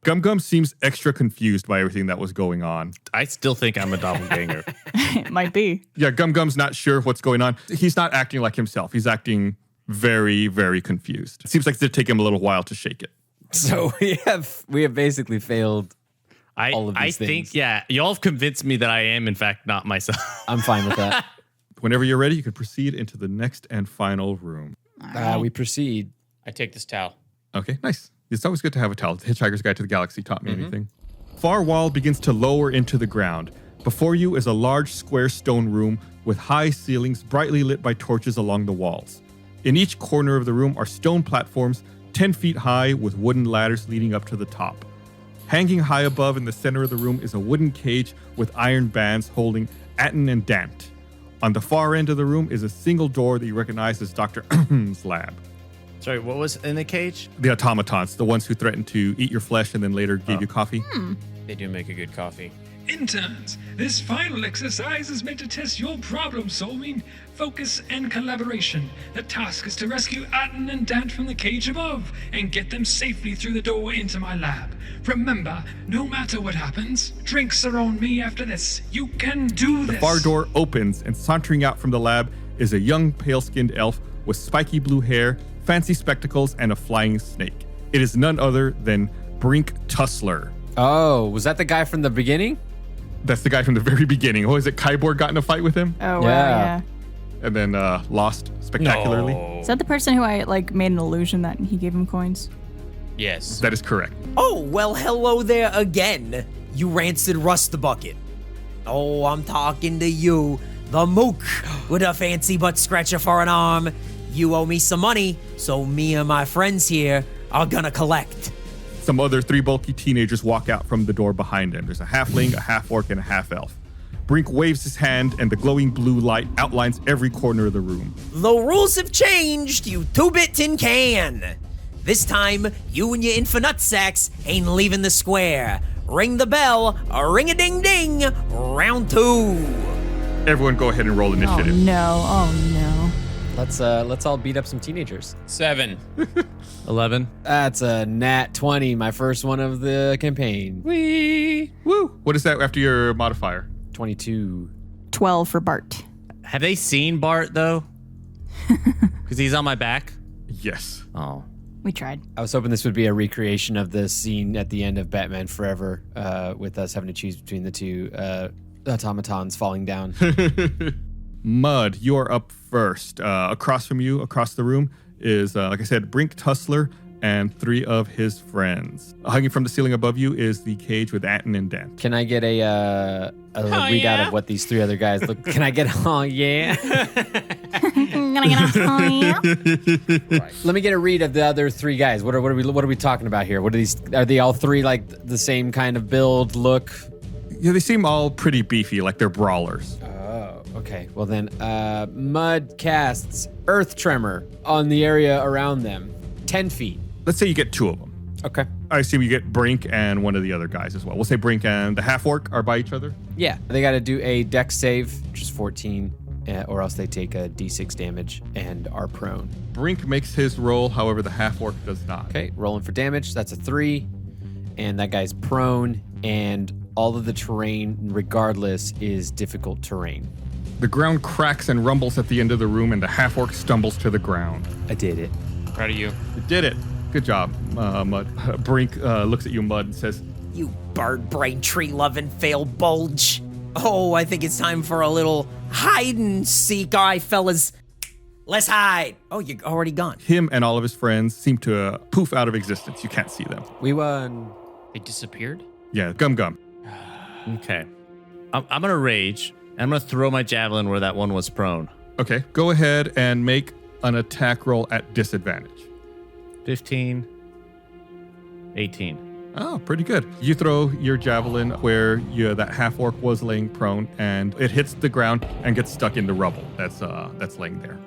Gum Gum seems extra confused by everything that was going on. I still think I'm a doppelganger. It might be. Yeah, Gum Gum's not sure what's going on. He's not acting like himself. He's acting very, very confused. It seems like it'd take him a little while to shake it. So we have basically failed all of these things. I think, yeah, y'all have convinced me that I am, in fact, not myself. I'm fine with that. Whenever you're ready, you can proceed into the next and final room. We proceed. I take this towel. Okay, nice. It's always good to have a towel. The Hitchhiker's Guide to the Galaxy taught me anything. Far wall begins to lower into the ground. Before you is a large square stone room with high ceilings brightly lit by torches along the walls. In each corner of the room are stone platforms 10 feet high with wooden ladders leading up to the top. Hanging high above in the center of the room is a wooden cage with iron bands holding Atten and Dant. On the far end of the room is a single door that you recognize as Dr. M's lab. Sorry, what was in the cage? The automatons, the ones who threatened to eat your flesh and then later gave you coffee. They do make a good coffee. Interns, this final exercise is meant to test your problem solving, focus, and collaboration. The task is to rescue Atten and Dant from the cage above and get them safely through the door into my lab. Remember, no matter what happens, drinks are on me after this. You can do this. The far door opens, and sauntering out from the lab is a young, pale-skinned elf with spiky blue hair, fancy spectacles, and a flying snake. It is none other than Brink Tussler. Oh, was that the guy from the beginning? That's the guy from the very beginning. Oh, is it Kyborg got in a fight with him? Oh, wow, yeah. And then lost spectacularly? Is that the person who I made an illusion that he gave him coins? Yes. That is correct. Oh, well, hello there again, you rancid rust bucket. Oh, I'm talking to you, the mook with a fancy butt scratcher for an arm. You owe me some money, so me and my friends here are gonna collect. Some other 3 bulky teenagers walk out from the door behind him. There's a halfling, a half-orc, and a half-elf. Brink waves his hand, and the glowing blue light outlines every corner of the room. The rules have changed, you 2-bit tin can. This time, you and your infant sacks ain't leaving the square. Ring the bell, ring-a-ding-ding, round 2. Everyone go ahead and roll initiative. Oh no. Let's all beat up some teenagers. 7. 11. That's a nat 20, my first one of the campaign. Wee! Woo! What is that after your modifier? 22. 12 for Bart. Have they seen Bart, though? Because he's on my back? Yes. Oh. We tried. I was hoping this would be a recreation of the scene at the end of Batman Forever, with us having to choose between the two automatons falling down. Mud, you're up first. Across from you, across the room, is, like I said, Brink Tussler and 3 of his friends. Hanging from the ceiling above you is the cage with Atten and Dant. Can I get a readout of what these 3 other guys look? Can I get? Oh yeah. Let me get a read of the other 3 guys. What are we talking about here? What are these? Are they all 3 like the same kind of build, look? Yeah, they seem all pretty beefy, like they're brawlers. Oh, okay. Well then, Mud casts Earth Tremor on the area around them, 10 feet. Let's say you get 2 of them. Okay. I assume you get Brink and one of the other guys as well. We'll say Brink and the half-orc are by each other. Yeah, they got to do a dex save, which is 14, or else they take a d6 damage and are prone. Brink makes his roll, however, the half-orc does not. Okay, rolling for damage. That's a 3, and that guy's prone, and all of the terrain, regardless, is difficult terrain. The ground cracks and rumbles at the end of the room, and the half-orc stumbles to the ground. I did it. Proud of you. You did it. Good job, Mud. Brink looks at you, Mud, and says, You bird brain tree loving fail bulge. Oh, I think it's time for a little hide and seek, fellas. Let's hide. Oh, you're already gone. Him and all of his friends seem to poof out of existence. You can't see them. We won. They disappeared? Yeah, Gum Gum. Okay. I'm going to rage, and I'm going to throw my javelin where that one was prone. Okay, go ahead and make an attack roll at disadvantage. 15, 18. Oh, pretty good. You throw your javelin where that half-orc was laying prone, and it hits the ground and gets stuck in the rubble that's laying there.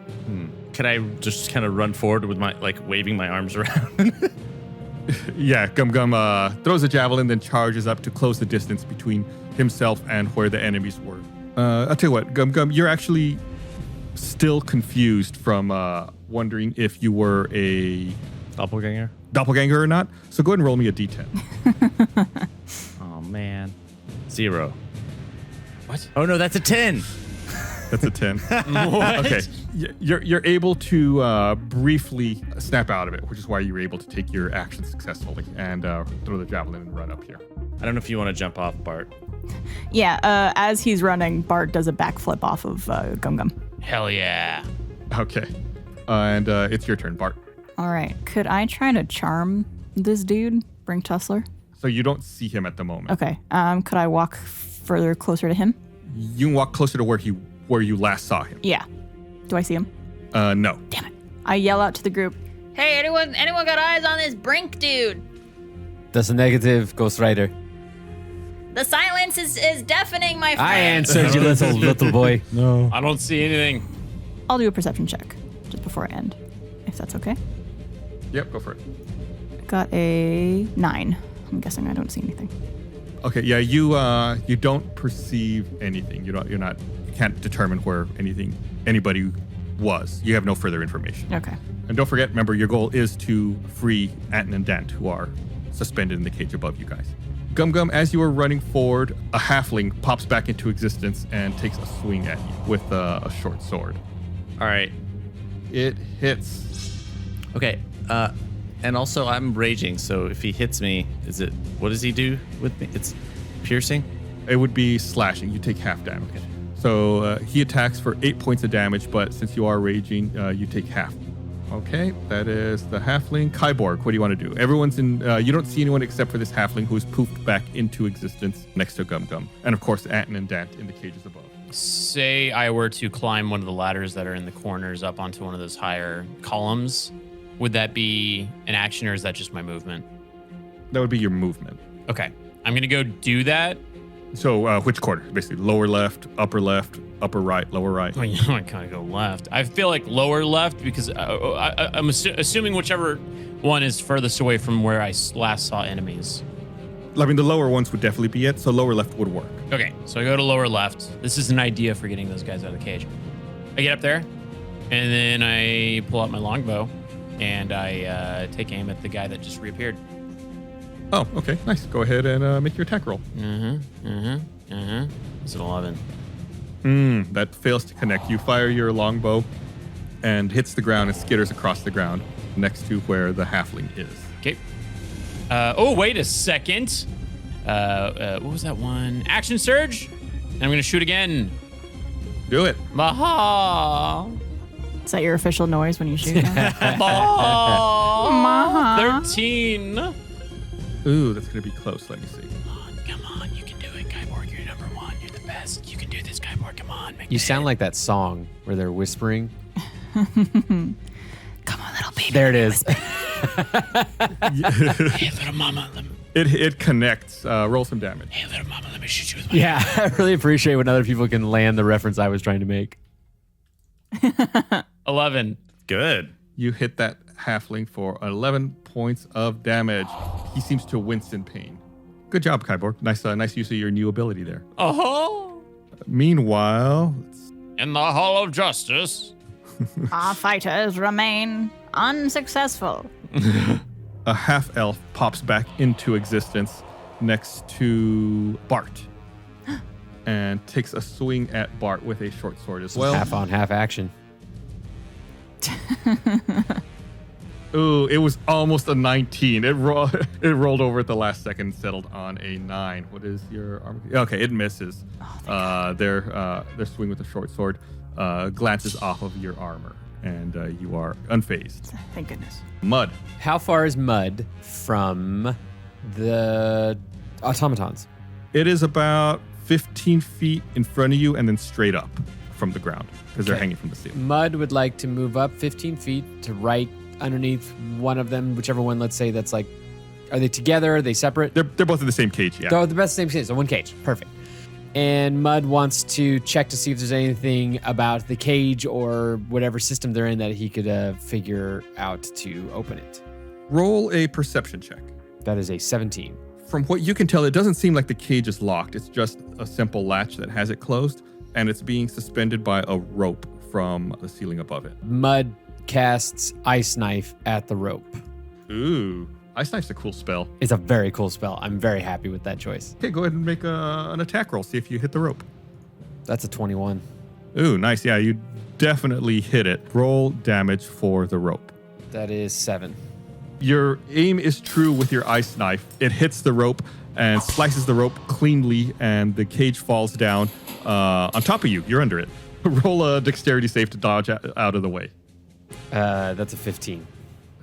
Can I just kind of run forward with my, waving my arms around? Yeah, Gum Gum throws a javelin, then charges up to close the distance between himself and where the enemies were. I'll tell you what, Gum Gum, you're actually still confused from wondering if you were a... Doppelganger? doppelganger or not. So go ahead and roll me a d10. Oh man, 0. What? Oh no, that's a 10. That's a 10. What? Okay. You're able to briefly snap out of it, which is why you were able to take your action successfully and throw the javelin and run up here. I don't know if you want to jump off, Bart. Yeah, as he's running, Bart does a backflip off of Gum Gum. Hell yeah. Okay. And it's your turn, Bart. All right. Could I try to charm this dude, Brink Tussler? So you don't see him at the moment. Okay. Could I walk further closer to him? You can walk closer to where you last saw him. Yeah. Do I see him? No. Damn it. I yell out to the group, hey, anyone got eyes on this Brink dude? That's a negative, Ghost Rider. The silence is deafening, my friend. I answered you, little boy. No. I don't see anything. I'll do a perception check just before I end, if that's okay. Yep, go for it. I got a 9. I'm guessing I don't see anything. Okay, yeah, you don't perceive anything. You can't determine where anybody was. You have no further information. Okay. And don't forget, remember, your goal is to free Anton and Dant, who are suspended in the cage above you guys. Gum Gum, as you are running forward, a halfling pops back into existence and takes a swing at you with a short sword. All right. It hits. Okay. And also I'm raging, so if he hits me, what does he do with me? It's piercing? It would be slashing. You take half damage. Okay. So he attacks for 8 points of damage, but since you are raging, you take half. Okay, that is the halfling. Kyborg, what do you want to do? Everyone's in, you don't see anyone except for this halfling who's poofed back into existence next to Gum Gum. And of course, Anton and Dant in the cages above. Say I were to climb one of the ladders that are in the corners up onto one of those higher columns. Would that be an action or is that just my movement? That would be your movement. Okay, I'm going to go do that. So which corner? Basically lower left, upper right, lower right. Oh, yeah, I kind of go left. I feel like lower left because I'm assuming whichever one is furthest away from where I last saw enemies. I mean, the lower ones would definitely be it, so lower left would work. Okay, so I go to lower left. This is an idea for getting those guys out of the cage. I get up there, and then I pull out my longbow, and I take aim at the guy that just reappeared. Oh, okay, nice. Go ahead and make your attack roll. It's an 11. That fails to connect. You fire your longbow and hits the ground and skitters across the ground next to where the halfling is. Okay. Oh, wait a second. What was that one? Action surge. And I'm going to shoot again. Do it. Maha. Is that your official noise when you shoot? Maha. 13. Ooh, that's going to be close. Let me see. Come on. You can do it, Kyborg. You're number one. You're the best. You can do this, Kyborg. Come on. You sound like that song where they're whispering. Come on, little baby. There it is. Hey, little mama. It connects. Roll some damage. Hey, little mama. Let me shoot you with my Yeah, I really appreciate when other people can land the reference I was trying to make. 11. Good. You hit that halfling for 11 points of damage. He seems to wince in pain. Good job, Kyborg. Nice use of your new ability there. Oh. Meanwhile, In the Hall of Justice. Our fighters remain unsuccessful. a half-elf pops back into existence next to Bart and takes a swing at Bart with a short sword as well. Half on, half action. Ooh, it was almost a 19. It rolled over at the last second and settled on a 9. What is your armor? Okay, it misses. Their swing with the short sword glances off of your armor, and you are unfazed. Thank goodness. Mud. How far is Mud from the automatons? It is about 15 feet in front of you and then straight up from the ground because they're hanging from the ceiling. Mud would like to move up 15 feet to right underneath one of them, whichever one, let's say that's like, are they together? Are they separate? They're both in the same cage, yeah. They're the best same cage, so one cage. Perfect. And Mud wants to check to see if there's anything about the cage or whatever system they're in that he could figure out to open it. Roll a perception check. That is a 17. From what you can tell, it doesn't seem like the cage is locked. It's just a simple latch that has it closed, and it's being suspended by a rope from the ceiling above it. Mud casts Ice Knife at the rope. Ooh, Ice Knife's a cool spell. It's a very cool spell. I'm very happy with that choice. Okay, go ahead and make an attack roll. See if you hit the rope. That's a 21. Ooh, nice. Yeah, you definitely hit it. Roll damage for the rope. That is 7. Your aim is true with your ice knife. It hits the rope and slices the rope cleanly, and the cage falls down on top of you. You're under it. Roll a dexterity save to dodge out of the way. That's a 15.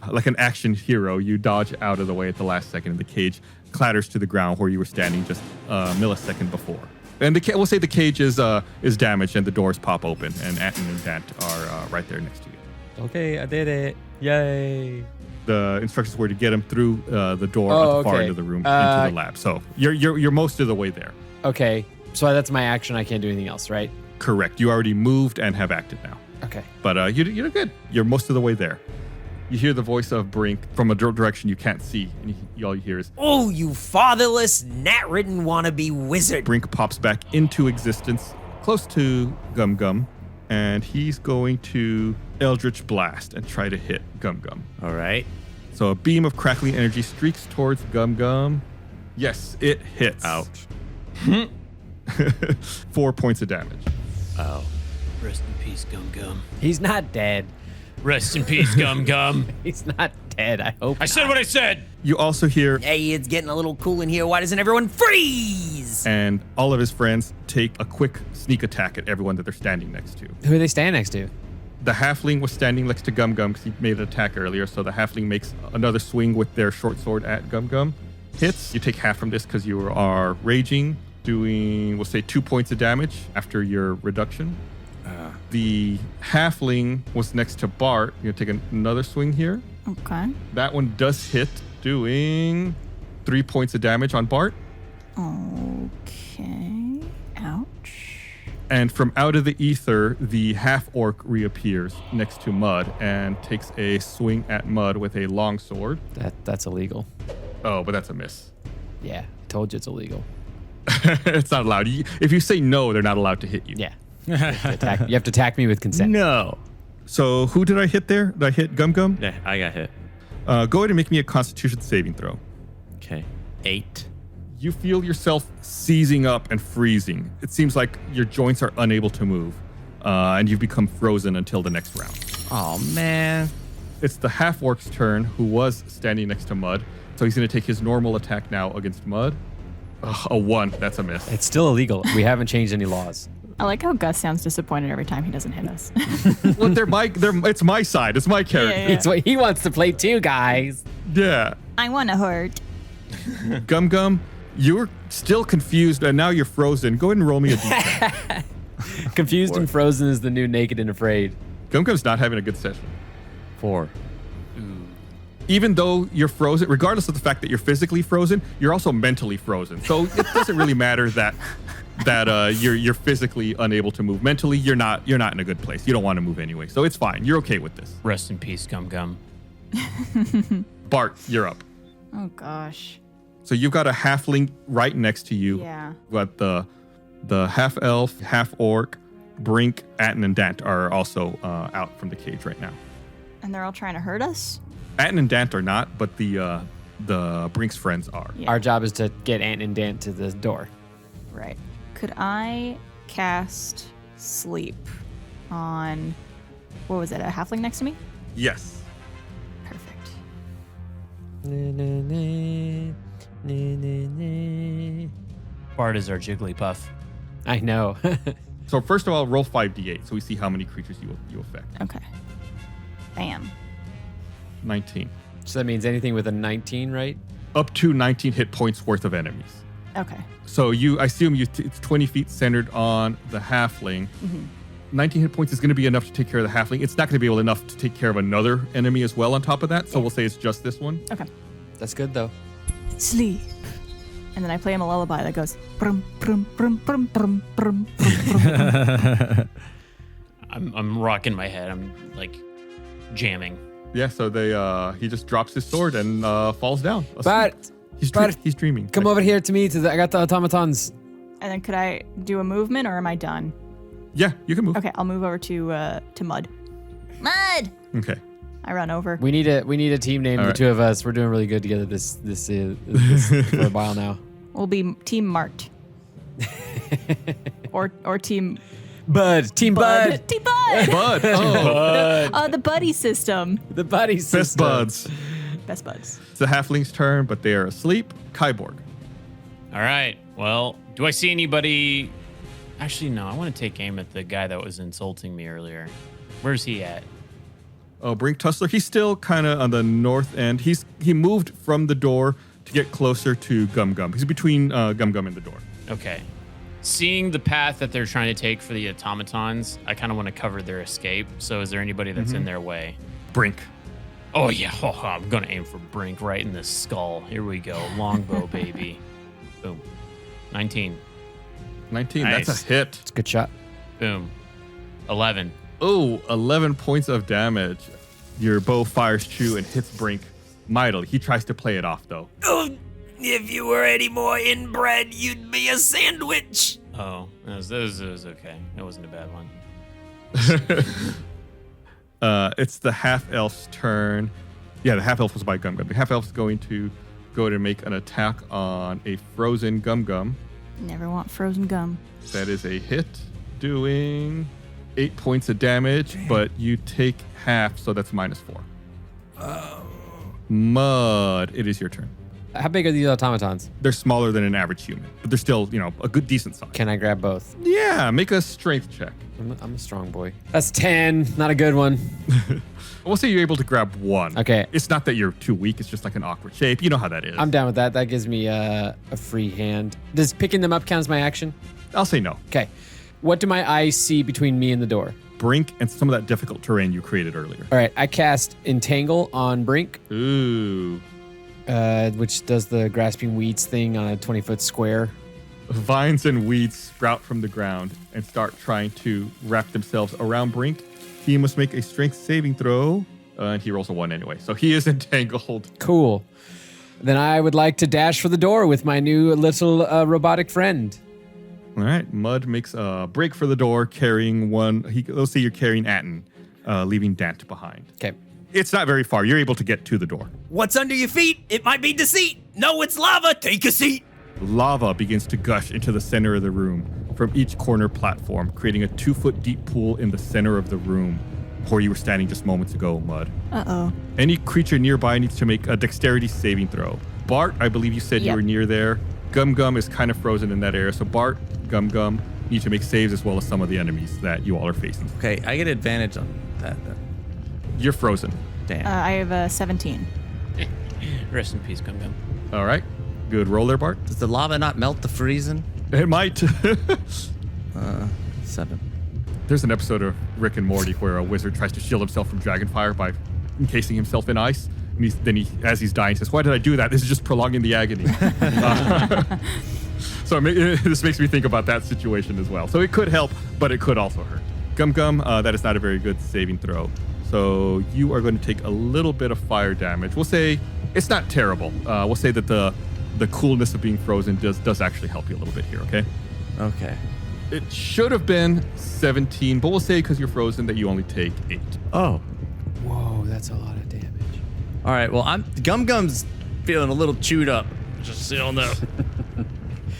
Like an action hero, you dodge out of the way at the last second, and the cage clatters to the ground where you were standing just a millisecond before. And we'll say the cage is damaged, and the doors pop open, and Atten and Dant are right there next to you. Okay, I did it. Yay. The instructions were to get him through the door at the far end of the room into the lab. So you're most of the way there. Okay, so that's my action. I can't do anything else, right? Correct. You already moved and have acted now. Okay. But you're good. You're most of the way there. You hear the voice of Brink from a direction you can't see, and all you hear is, "Oh, you fatherless, gnat-ridden wannabe wizard!" Brink pops back into existence close to Gum Gum, and he's going to Eldritch Blast and try to hit Gum Gum. All right. So a beam of crackling energy streaks towards Gum Gum. Yes, it hits. Ouch. 4 points of damage. Oh. Rest in peace, Gum Gum. He's not dead. Rest in peace, Gum Gum. He's not dead, I hope I said what I said. You also hear, Hey, it's getting a little cool in here. Why doesn't everyone freeze? and all of his friends take a quick sneak attack at everyone that they're standing next to. Who are they standing next to? The halfling was standing next to Gum Gum because he made an attack earlier, so the halfling makes another swing with their short sword at Gum Gum. Hits. You take half from this because you are raging, doing, we'll say, 2 points of damage after your reduction. The halfling was next to Bart. You're going to take another swing here. Okay. That one does hit, doing 3 points of damage on Bart. Okay. Ouch. And from out of the ether, the half-orc reappears next to Mud and takes a swing at Mud with a long sword. That's illegal. Oh, but that's a miss. Yeah, told you it's illegal. It's not allowed. If you say no, they're not allowed to hit you. Yeah. You have to attack me with consent. No. So who did I hit there? Did I hit Gum Gum? Yeah, I got hit. Go ahead and make me a Constitution saving throw. Okay. 8. You feel yourself seizing up and freezing. It seems like your joints are unable to move, and you've become frozen until the next round. Oh, man. It's the half-orc's turn, who was standing next to Mud. So he's going to take his normal attack now against Mud. Ugh, a 1. That's a miss. It's still illegal. We haven't changed any laws. I like how Gus sounds disappointed every time he doesn't hit us. Well, it's my side. It's my character. Yeah. It's what he wants to play too, guys. Yeah. I want to hurt. Gum Gum, you're still confused, and now you're frozen. Go ahead and roll me a d10. Confused and frozen is the new naked and afraid. Gum Gum's not having a good session. 4. Even though you're frozen, regardless of the fact that you're physically frozen, you're also mentally frozen. So it doesn't really matter that you're physically unable to move. Mentally, you're not in a good place. You don't want to move anyway. So it's fine. You're okay with this. Rest in peace, Gum Gum. Bart, you're up. Oh gosh. So you've got a halfling right next to you. Yeah. You've got the half elf, half orc, Brink, Atten, and Dant are also out from the cage right now. And they're all trying to hurt us? Atten and Dant are not, but the Brink's friends are. Yeah. Our job is to get Ant and Dant to the door. Right. Could I cast sleep on, what was it, a halfling next to me? Yes. Perfect. Bart is our Jigglypuff. I know. So first of all, roll 5d8 so we see how many creatures you affect. Okay. Bam. 19. So that means anything with a 19, right? Up to 19 hit points worth of enemies. Okay. So I assume it's 20 feet centered on the halfling. Mm-hmm. 19 hit points is going to be enough to take care of the halfling. It's not going to be enough to take care of another enemy as well on top of that. So we'll say it's just this one. Okay. That's good though. Sleep. And then I play him a lullaby that goes brum brum brum brum brum brum brum. I'm rocking my head. I'm like jamming. Yeah, so he just drops his sword and falls down. But he's dreaming. Come over here to me. I got the automatons. And then could I do a movement or am I done? Yeah, you can move. Okay, I'll move over to Mud. Mud! Okay. I run over. We need a team name. All The right. two of us. We're doing really good together. This for a while now. We'll be Team Mart. or Team Bud. Team Bud. Team Bud. Bud. Oh. The buddy system. The buddy system. Best buds. Best buds. It's the halfling's turn, but they are asleep. Kyborg. All right. Well, do I see anybody? Actually, no. I want to take aim at the guy that was insulting me earlier. Where's he at? Oh, Brink Tussler. He's still kind of on the north end. He moved from the door to get closer to Gum Gum. He's between Gum Gum and the door. Okay. Seeing the path that they're trying to take for the automatons, I kind of want to cover their escape. So is there anybody that's in their way? Brink. Oh, yeah. Oh, I'm going to aim for Brink right in the skull. Here we go. Longbow, baby. Boom. 19. 19. Nice. That's a hit. It's a good shot. Boom. 11. Oh, 11 points of damage. Your bow fires true and hits Brink mightily. He tries to play it off, though. Oh, if you were any more inbred, you'd be a sandwich. Oh, it was okay. It wasn't a bad one. It's the half-elf's turn. Yeah, the half-elf was by Gum Gum. The half-elf's going to go to make an attack on a frozen Gum Gum. Never want frozen gum. That is a hit, doing 8 points of damage, but you take half, so that's -4. Mud, it is your turn. How big are these automatons? They're smaller than an average human, but they're still, a good, decent size. Can I grab both? Yeah, make a strength check. I'm a strong boy. That's 10. Not a good one. We'll say you're able to grab one. Okay. It's not that you're too weak. It's just like an awkward shape. You know how that is. I'm down with that. That gives me a free hand. Does picking them up count as my action? I'll say no. Okay. What do my eyes see between me and the door? Brink and some of that difficult terrain you created earlier. All right. I cast Entangle on Brink. Ooh. Which does the grasping weeds thing on a 20-foot square. Vines and weeds sprout from the ground and start trying to wrap themselves around Brink. He must make a strength saving throw, and he rolls a 1 anyway. So he is entangled. Cool. Then I would like to dash for the door with my new little robotic friend. All right. Mud makes a break for the door, carrying one. Let's say you're carrying Atten, leaving Dant behind. Okay. It's not very far. You're able to get to the door. What's under your feet? It might be deceit. No, it's lava. Take a seat. Lava begins to gush into the center of the room from each corner platform, creating a 2-foot deep pool in the center of the room where you were standing just moments ago, Mud. Uh-oh. Any creature nearby needs to make a dexterity saving throw. Bart, I believe you said you Yep. were near there. Gum Gum is kind of frozen in that area. So Bart, Gum Gum need to make saves as well as some of the enemies that you all are facing. Okay, I get advantage on that. You're frozen. Damn. I have a 17. Rest in peace, Gum Gum. All right. Good roll there, Bart. Does the lava not melt the freezing? It might. 7. There's an episode of Rick and Morty where a wizard tries to shield himself from dragonfire by encasing himself in ice. And then as he's dying, says, "Why did I do that? This is just prolonging the agony." So this makes me think about that situation as well. So it could help, but it could also hurt. Gum Gum, that is not a very good saving throw. So you are going to take a little bit of fire damage. We'll say it's not terrible. We'll say that the coolness of being frozen does actually help you a little bit here, okay? Okay. It should have been 17, but we'll say because you're frozen that you only take 8. Oh. Whoa, that's a lot of damage. All right. Well, Gum Gum's feeling a little chewed up. Just so you'll know.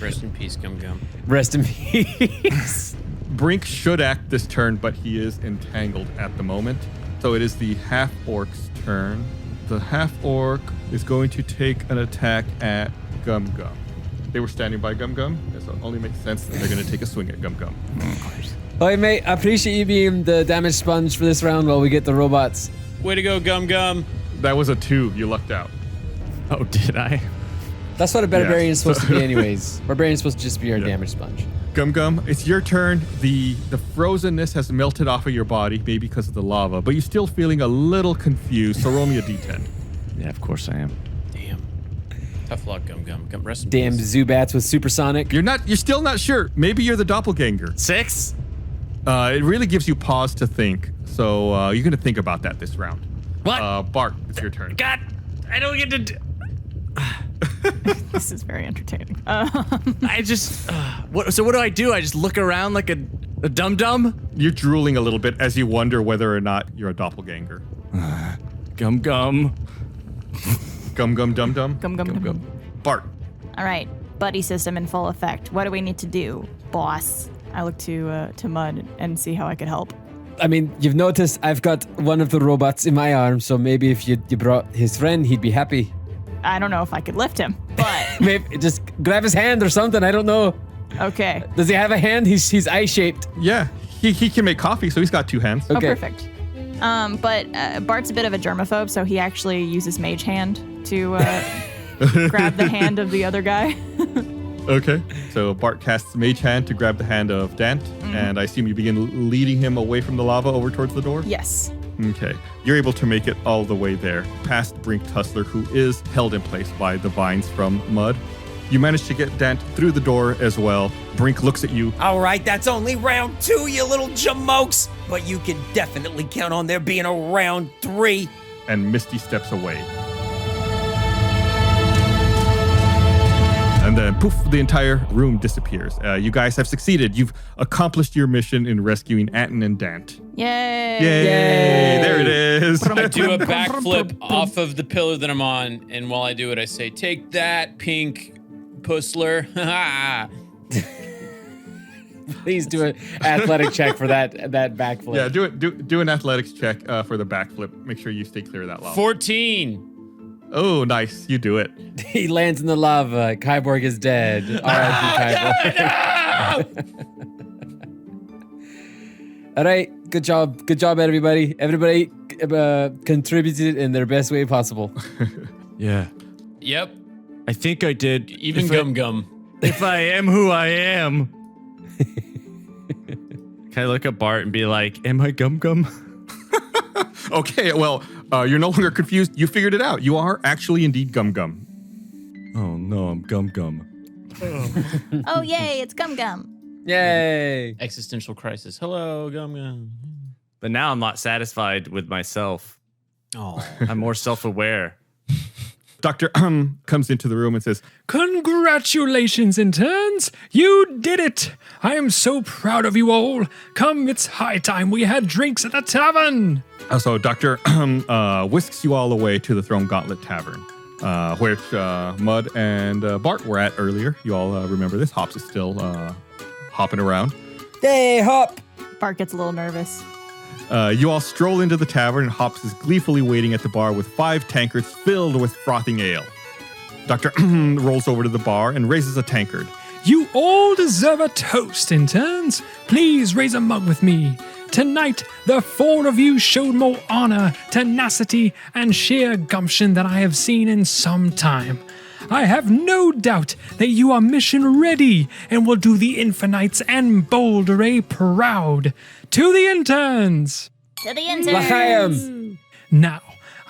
Rest in peace, Gum Gum. Rest in peace. Brink should act this turn, but he is entangled at the moment. So it is the half-orc's turn. The half-orc is going to take an attack at Gum Gum. They were standing by Gum Gum, so it only makes sense that they're going to take a swing at Gum Gum. Hey, mate, I appreciate you being the damage sponge for this round while we get the robots. Way to go, Gum Gum. That was a 2. You lucked out. Oh, did I? That's what a barbarian Yes. is supposed to be anyways. Barbarian's supposed to just be our damage sponge. Gum Gum, it's your turn. The frozenness has melted off of your body, maybe because of the lava, but you're still feeling a little confused, so roll me a d10. Yeah, of course I am. Damn. Tough luck, Gum Gum. Rest in Damn peace. Zubats with supersonic. You're still not sure. Maybe you're the doppelganger. 6? It really gives you pause to think, so you're going to think about that this round. What? Bart, it's your turn. God, I don't get to. This is very entertaining. I just. What? So what do? I just look around like a dum-dum? You're drooling a little bit as you wonder whether or not you're a doppelganger. Gum gum. Gum gum dum dum. Gum gum dum dum. Bart. All right, buddy system in full effect. What do we need to do, boss? I look to Mud and see how I could help. I mean, you've noticed I've got one of the robots in my arm, so maybe if you brought his friend, he'd be happy. I don't know if I could lift him, but Maybe just grab his hand or something. I don't know. okay. Does he have a hand? He's eye-shaped. Yeah, he can make coffee, so he's got 2 hands. Oh, perfect. But Bart's a bit of a germaphobe, so he actually uses Mage Hand to grab the hand of the other guy. Okay. So Bart casts Mage Hand to grab the hand of Dant, and I assume you begin leading him away from the lava over towards the door? Yes. Okay. You're able to make it all the way there, past Brink Tussler, who is held in place by the vines from Mud. You manage to get Dant through the door as well. Brink looks at you. All right, that's only round 2, you little jamokes. But you can definitely count on there being a round 3. And Misty steps away. And then poof, the entire room disappears. You guys have succeeded. You've accomplished your mission in rescuing Anton and Dant. Yay! Yay! There it is. I do a backflip off of the pillar that I'm on, and while I do it, I say, "Take that, pink pussler." Please do an athletic check for that backflip. Yeah, do an athletics check for the backflip. Make sure you stay clear of that lava. 14. Oh, nice. You do it. He lands in the lava. Kyborg is dead. R.I.P. Kyborg. All right. Good job. Good job, everybody. Everybody contributed in their best way possible. Yeah. Yep. I think I did. Even Gum Gum. If I am who I am. Can I look at Bart and be like, am I Gum Gum? Okay, well, you're no longer confused. You figured it out. You are actually indeed Gum Gum. Oh no, I'm Gum Gum. Oh, yay, it's Gum Gum. Yay. Existential crisis. Hello, Gum Gum. But now I'm not satisfied with myself. Oh. I'm more self-aware. Dr. comes into the room and says, Congratulations, interns! You did it! I am so proud of you all. Come, it's high time we had drinks at the tavern. So Dr. whisks you all away to the Throne Gauntlet Tavern, which Mud and Bart were at earlier. You all remember this. Hops is still hopping around. Hey, Hop! Bart gets a little nervous. You all stroll into the tavern, and Hops is gleefully waiting at the bar with 5 tankards filled with frothing ale. Dr. rolls over to the bar and raises a tankard. You all deserve a toast, interns. Please raise a mug with me. Tonight, the 4 of you showed more honor, tenacity, and sheer gumption than I have seen in some time. I have no doubt that you are mission ready and will do the Infinites and Boulderay proud. To the interns! To the interns! Now,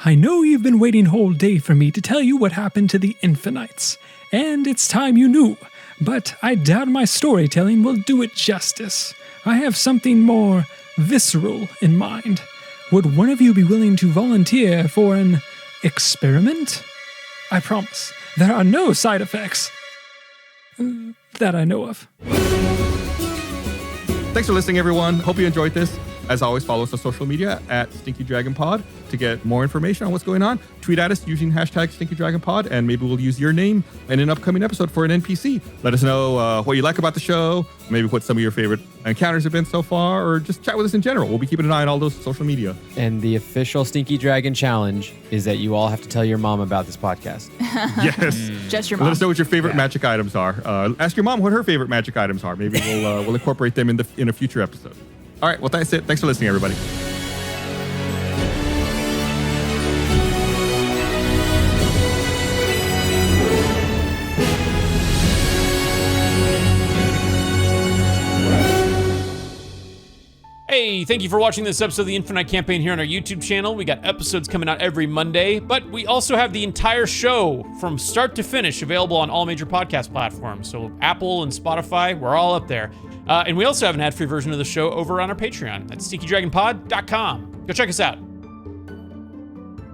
I know you've been waiting whole day for me to tell you what happened to the Infinites, and it's time you knew, but I doubt my storytelling will do it justice. I have something more visceral in mind. Would one of you be willing to volunteer for an experiment? I promise, there are no side effects that I know of. Thanks for listening, everyone. Hope you enjoyed this. As always, follow us on social media at Stinky Dragon Pod to get more information on what's going on. Tweet at us using hashtag Stinky Dragon Pod, and maybe we'll use your name in an upcoming episode for an NPC. Let us know what you like about the show, maybe what some of your favorite encounters have been so far, or just chat with us in general. We'll be keeping an eye on all those social media. And the official Stinky Dragon challenge is that you all have to tell your mom about this podcast. Yes. Just your mom. Let us know what your favorite magic items are. Ask your mom what her favorite magic items are. Maybe we'll incorporate them in a future episode. All right, well, that's it. Thanks for listening, everybody. Hey, thank you for watching this episode of the Infinite campaign here on our YouTube channel. We got episodes coming out every Monday, but we also have the entire show from start to finish available on all major podcast platforms. So Apple and Spotify, we're all up there. And we also have an ad-free version of the show over on our Patreon at stinkydragonpod.com. Go check us out.